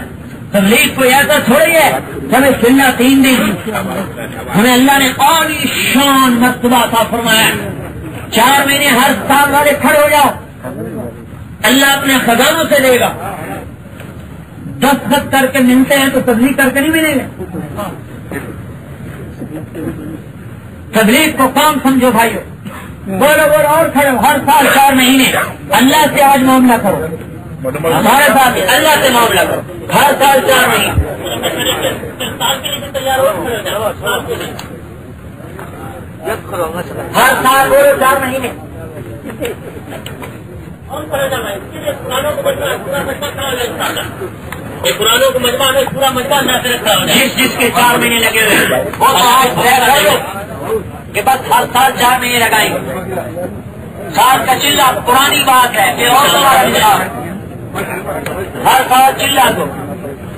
تبلیغ کوئی ایسا تھوڑی ہے ہمیں سننا 3 دن, ہمیں اللہ نے عالی شان مرتبہ عطا فرمایا. 4 مہینے ہر سال والے کھڑے ہو جاؤ, اللہ اپنے خزانوں سے دے گا. دستخط کر کے ملتے ہیں تو تبلیغ کر کے نہیں ملے گا. تبلیغ کو کام سمجھو بھائیو. بولو بولو اور کھڑے ہو. ہر سال 4 مہینے اللہ سے آج معاملہ کرو, ہمارے ساتھ اللہ سے معاملہ کرو. ہر سال 4 مہینے ہر سال بولو 4 مہینے. قرآنوں کو مجمع میں پورا مجمع جس کے 4 مہینے لگے ہوئے وہ کہ بس ہر سال 4 مہینے لگائیں گے. سال کا چلہ پرانی بات ہے, پھر اور ہمارا ہر سال چلہ کو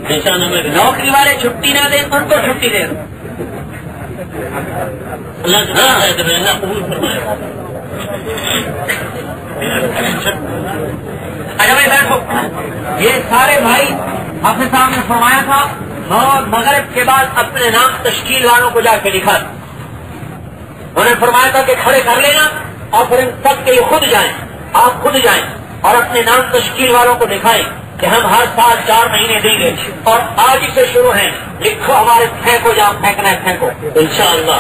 نوکری والے چھٹی نہ دیں ان کو چھٹی دے دو. اچھا بھائی بیٹھو. یہ سارے بھائی اپنے سامنے فرمایا تھا مغرب کے بعد اپنے نام تشکیل والوں کو جا کے لکھا. انہوں نے فرمایا تھا کہ کھڑے کر لینا اور پھر ان سب کے لیے خود جائیں, آپ خود جائیں اور اپنے نام تشکیل والوں کو دکھائیں کہ ہم ہر سال 4 مہینے دیں گے اور آج ہی سے شروع ہیں. لکھو ہمارے پھینکو جہاں پھینکنا ہے پھینکو انشاءاللہ.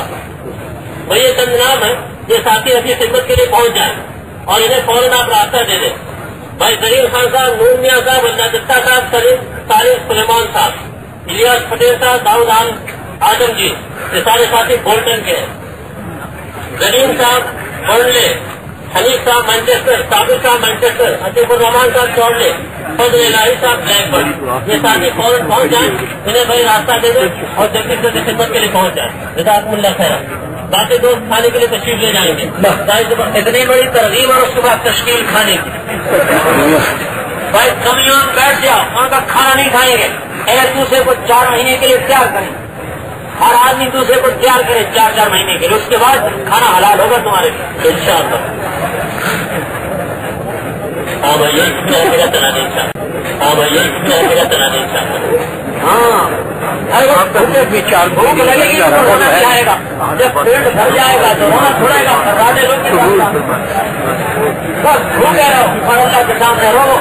اور یہ چند نام ہے یہ ساتھی اپنی خدمت کے لیے پہنچ جائیں اور انہیں فوراً آپ راستہ دے دیں. بھائی زرین خان صاحب, نور میاں صاحب, اللہ دتہ صاحب, سلیم طارق سلیمان صاحب, الیاس پٹیل صاحب, داؤد آدم جی, یہ سارے ساتھی بولٹن کے ہیں. زرین صاحب برنلے, حنیف صاحب مانچسٹر, صابر صاحب مانچسٹر, عطیف الرحمان صاحب چورلے, فضل الہی صاحب بلیک برڈ. یہ ساتھی فوراً پہنچ جائیں, انہیں بھائی راستہ دے دیں اور جلدی سے خدمت کے لیے پہنچ جائیں. جزاکم اللہ خیر. باقی دوست کھانے کے لیے تشریف لے جائیں گے. اتنی بڑی ترغیب اور اس کے بعد تشکیل کھانے کی. بھائی کمیوں بیٹھ جاؤ, ان کا کھانا نہیں کھائیں گے. ایک دوسرے کو 4 مہینے کے لیے تیار کریں, ہر آدمی دوسرے کو تیار کرے 4 مہینے کے لیے. اس کے بعد کھانا حلال ہوگا تمہارے لیے انشاءاللہ. ہاں بھائی میرا چلا دیں انشاءاللہ. ہاں بھائی میرا چلا دیں انشاءاللہ. ہاں بھوک لگے گی تو رونا جائے گا, جب پیٹ بھر جائے گا تو رونا چھوڑے گا. راجے لوگ بس بھوکے رہو اور اللہ کے سامنے رو.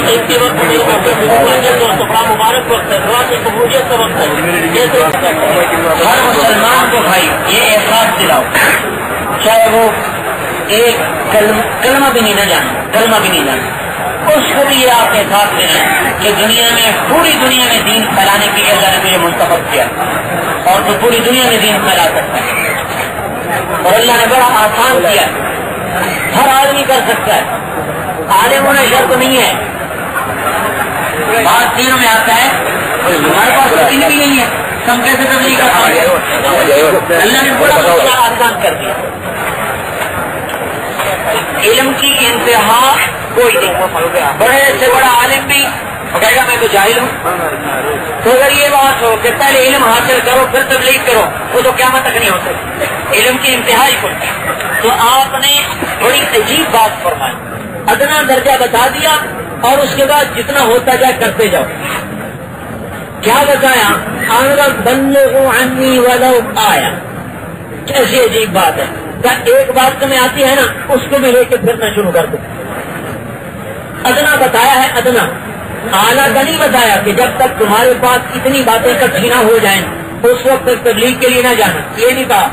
اس کے وقت بڑا مبارک وقت ہے, دعا کی قبولیت کا وقت ہے. ہر مسلمان کو بھائی یہ احساس دلاؤ, چاہے وہ ایک کلمہ بھی نہیں نہ جانے, کلمہ بھی نہیں جانے, اس کو بھی یہ آپ کے ساتھ لینا کہ دنیا میں, پوری دنیا میں دین پھیلانے کے لیے اللہ نے مجھے منتخب کیا اور تو پوری دنیا میں دین پھیلا سکتا ہے. اور اللہ نے بڑا آسان کیا, ہر آدمی کر سکتا ہے. عالم ہونا شرط نہیں ہے. بات دینوں میں آتا ہے ہمارے پاس دین بھی نہیں ہے, ہم کیسے تبلیغ کر پائیں گے؟ اللہ نے بڑا آسان کر دیا. علم کی انتہا کوئی نہیں, بڑے سے بڑا عالم بھی کہے گا میں تو جاہل ہوں. تو اگر یہ بات ہو کہ پہلے علم حاصل کرو پھر تبلیغ کرو, وہ تو قیامت تک نہیں ہو سکتی. علم کی انتہائی کوئی. تو آپ نے بڑی عجیب بات فرمائی, ادنا درجہ بتا دیا اور اس کے بعد جتنا ہوتا جائے کرتے جاؤ. کیا بتایا؟ بلغوا عنی ولو آیا. کیسی عجیب بات ہے. ایک بات تمہیں آتی ہے نا, اس کو بھی لے کے پھرنا شروع کر دو. ادنا بتایا ہے, ادنا. اعلیٰ کا نہیں بتایا کہ جب تک تمہارے پاس اتنی باتیں اکٹھی نہ ہو جائیں اس وقت تک تبلیغ کے لیے نہ جانا, یہ نہیں کہا.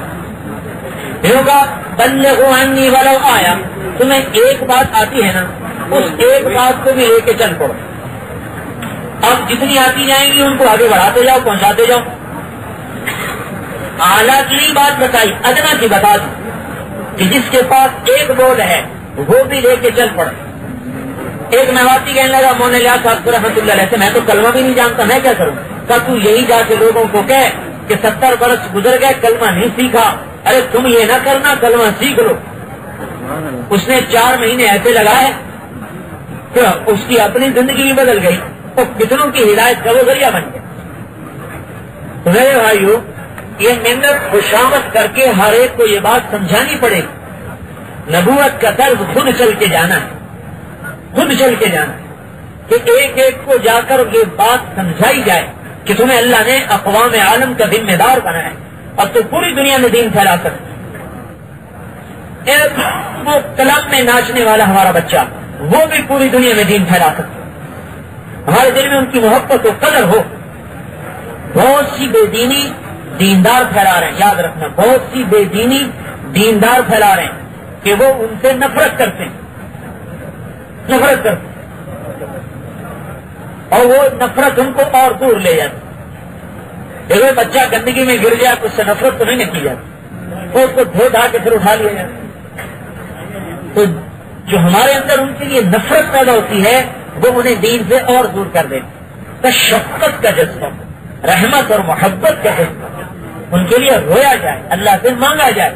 ہوگا بلغوا عنی ولو آیا, تمہیں ایک بات آتی ہے نا, اس ایک بات کو بھی لے کے چل پڑو. اب جتنی آتی جائیں گی ان کو آگے بڑھاتے جاؤ, پہنچاتے جاؤ. اعلیٰ کی بات بتائی, ادنا کی بتا دی کہ جس کے پاس ایک بول ہے وہ بھی لے کے چل پڑے. ایک میواتی کہنے لگا مولانا الیاس صاحب رحمۃ اللہ علیہ سے میں تو کلمہ بھی نہیں جانتا، میں کیا کروں؟ کہا تو یہی جا کے لوگوں کو کہہ کہ 70 برس گزر گئے کلمہ نہیں سیکھا. ارے تم یہ نہ کرنا، کلمہ سیکھ لو. اس نے 4 مہینے ایسے لگائے کہ اس کی اپنی زندگی بھی بدل گئی اور کتنوں کی ہدایت کا وہ ذریعہ بن گیا. تو میرے بھائیو، یہ محنت خوشامد کر کے ہر ایک کو یہ بات سمجھانی پڑے گی. نبوت کا طرز خود چل کے جانا ہے، خود چل کے جانا ہے کہ ایک ایک کو جا کر یہ بات سمجھائی جائے کہ تمہیں اللہ نے اقوام عالم کا ذمہ دار بنایا ہے اور تو پوری دنیا میں دین پھیلا سکتے. وہ کلام میں ناچنے والا ہمارا بچہ وہ بھی پوری دنیا میں دین پھیلا سکتے. ہمارے دل میں ان کی محبت و قدر ہو. بہت سی بے دینی دیندار پھیلا رہے ہیں، یاد رکھنا، بہت سی بے دینی دیندار پھیلا رہے ہیں کہ وہ ان سے نفرت کرتے ہیں، نفرت کرتے ہیں، اور وہ نفرت ان کو اور دور لے جاتی. جب بچہ گندگی میں گر جائے تو اس سے نفرت تو نہیں کی جاتی، وہ اس کو دھو دھا کے پھر اٹھا لیا جاتا. تو جو ہمارے اندر ان کے لیے نفرت پیدا ہوتی ہے وہ انہیں دین سے اور دور کر دیتی. شفقت کا جذبہ، رحمت اور محبت کا جذبہ، ان کے لیے رویا جائے، اللہ سے مانگا جائے،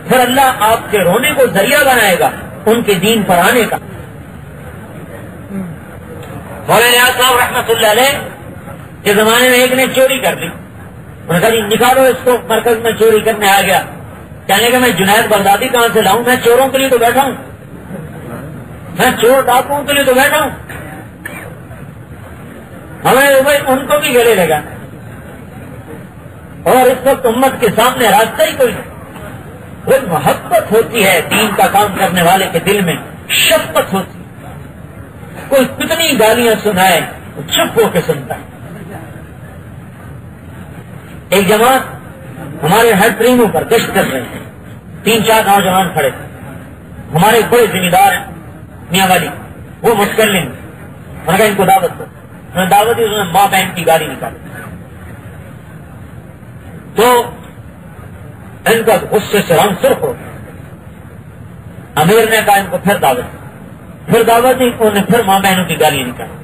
پھر اللہ آپ کے رونے کو ذریعہ بنائے گا ان کے دین پر آنے کا. مولانا الیاس صاحب رحمۃ اللہ علیہ کے زمانے میں ایک نے چوری کر لی. انہوں نے کہا جی نکالو اس کو، مرکز میں چوری کرنے آ گیا. کہنے کہ میں جنید بغدادی کہاں سے لاؤں، میں چوروں کے لیے تو بیٹھا ہوں، میں چور ڈاکوؤں کے لیے تو بیٹھا ہوں. ہمیں بھائی ان کو بھی گلے لگا. اور اس وقت امت کے سامنے راستہ ہی کوئی نہیں. وہ محبت ہوتی ہے دین کا کام کرنے والے کے دل میں، شفقت ہوتی ہے. کوئی کتنی گالیاں سنائے وہ چپ ہو کے سنتا ہے. ایک جماعت ہمارے ہر ٹرینوں پر گشت کر رہے ہیں، 3-4 نوجوان کھڑے تھے. ہمارے بڑے ذمہ دار ہیں میاں والی، وہ متکلم، انہوں نے کہا ان کو دعوت دو. انہوں نے دعوت دی، انہوں نے ماں بہن کی گالی نکالی. تو ان کا غصے سے رنگ سرخ ہو. امیر نے کہا ان کو پھر دعوت دی، پھر دعوت دی، انہوں نے پھر ماں بہنوں کی گالیاں نکالی.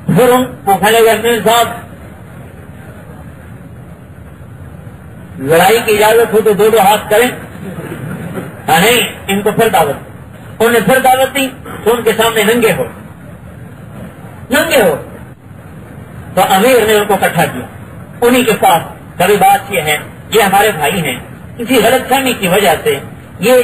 پھر ان کو کہنے لگے امیر صاحب لڑائی کی اجازت ہو تو 2 ہاتھ کریں. نہیں، ان کو پھر دعوت دی. انہوں نے پھر دعوت دی تو ان کے سامنے ننگے ہو. تو امیر نے ان کو اکٹھا کیا انہی کے پاس. کبھی بات یہ ہے یہ ہمارے بھائی ہیں، کسی غلط فہمی کی وجہ سے یہ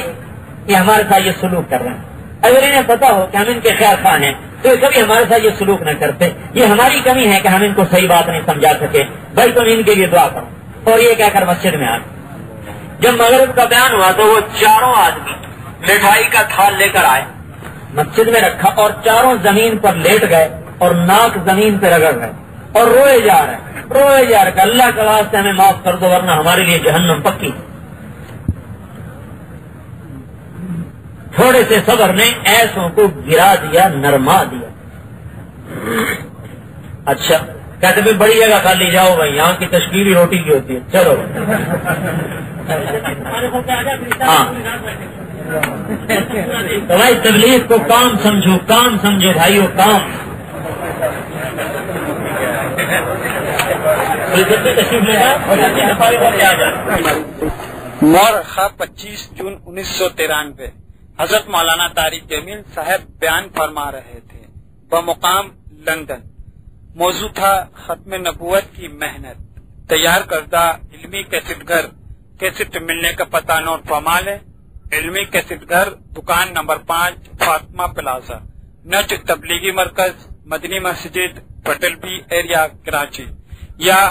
ہمارے ساتھ یہ سلوک کر رہے ہیں. اگر انہیں پتا ہو کہ ہم ان کے خیر خواہ ہیں تو یہ کبھی ہمارے ساتھ یہ سلوک نہ کرتے. یہ ہماری کمی ہے کہ ہم ان کو صحیح بات نہیں سمجھا سکے. بھائی تم ان کے لیے دعا کرو. اور یہ کہہ کر مسجد میں آ گئے. جب مغرب کا بیان ہوا تو وہ 4 آدمی مٹھائی کا تھال لے کر آئے، مسجد میں رکھا اور 4 زمین پر لیٹ گئے اور ناک زمین پہ رگڑ گئے اور روئے جا رہے کہ اللہ کے واسطے ہمیں معاف کر دو ورنہ ہمارے لیے جہنم پکی. تھوڑے سے صبر نے ایسوں کو گرا دیا، نرما دیا. اچھا کہتے بھی بڑی جگہ کھا لی جاؤ بھائی، یہاں کی تشکیلی روٹی کی ہوتی ہے، چلو. ہاں تو بھائی تبلیغ کو کام سمجھو، کام سمجھو بھائیو، کام. مورخہ 25 جون 1993 حضرت مولانا طارق جمیل صاحب بیان فرما رہے تھے بمقام لندن. موضوع تھا ختم نبوت کی محنت. تیار کردہ علمی کیسٹ گھر. کیسٹ ملنے کا پتہ نوٹ فرما لیں. علمی کیسٹ گھر، دکان نمبر 5، فاطمہ پلازا، نج تبلیغی مرکز، مدنی مسجد، پٹل بی ایریا، کراچی. یا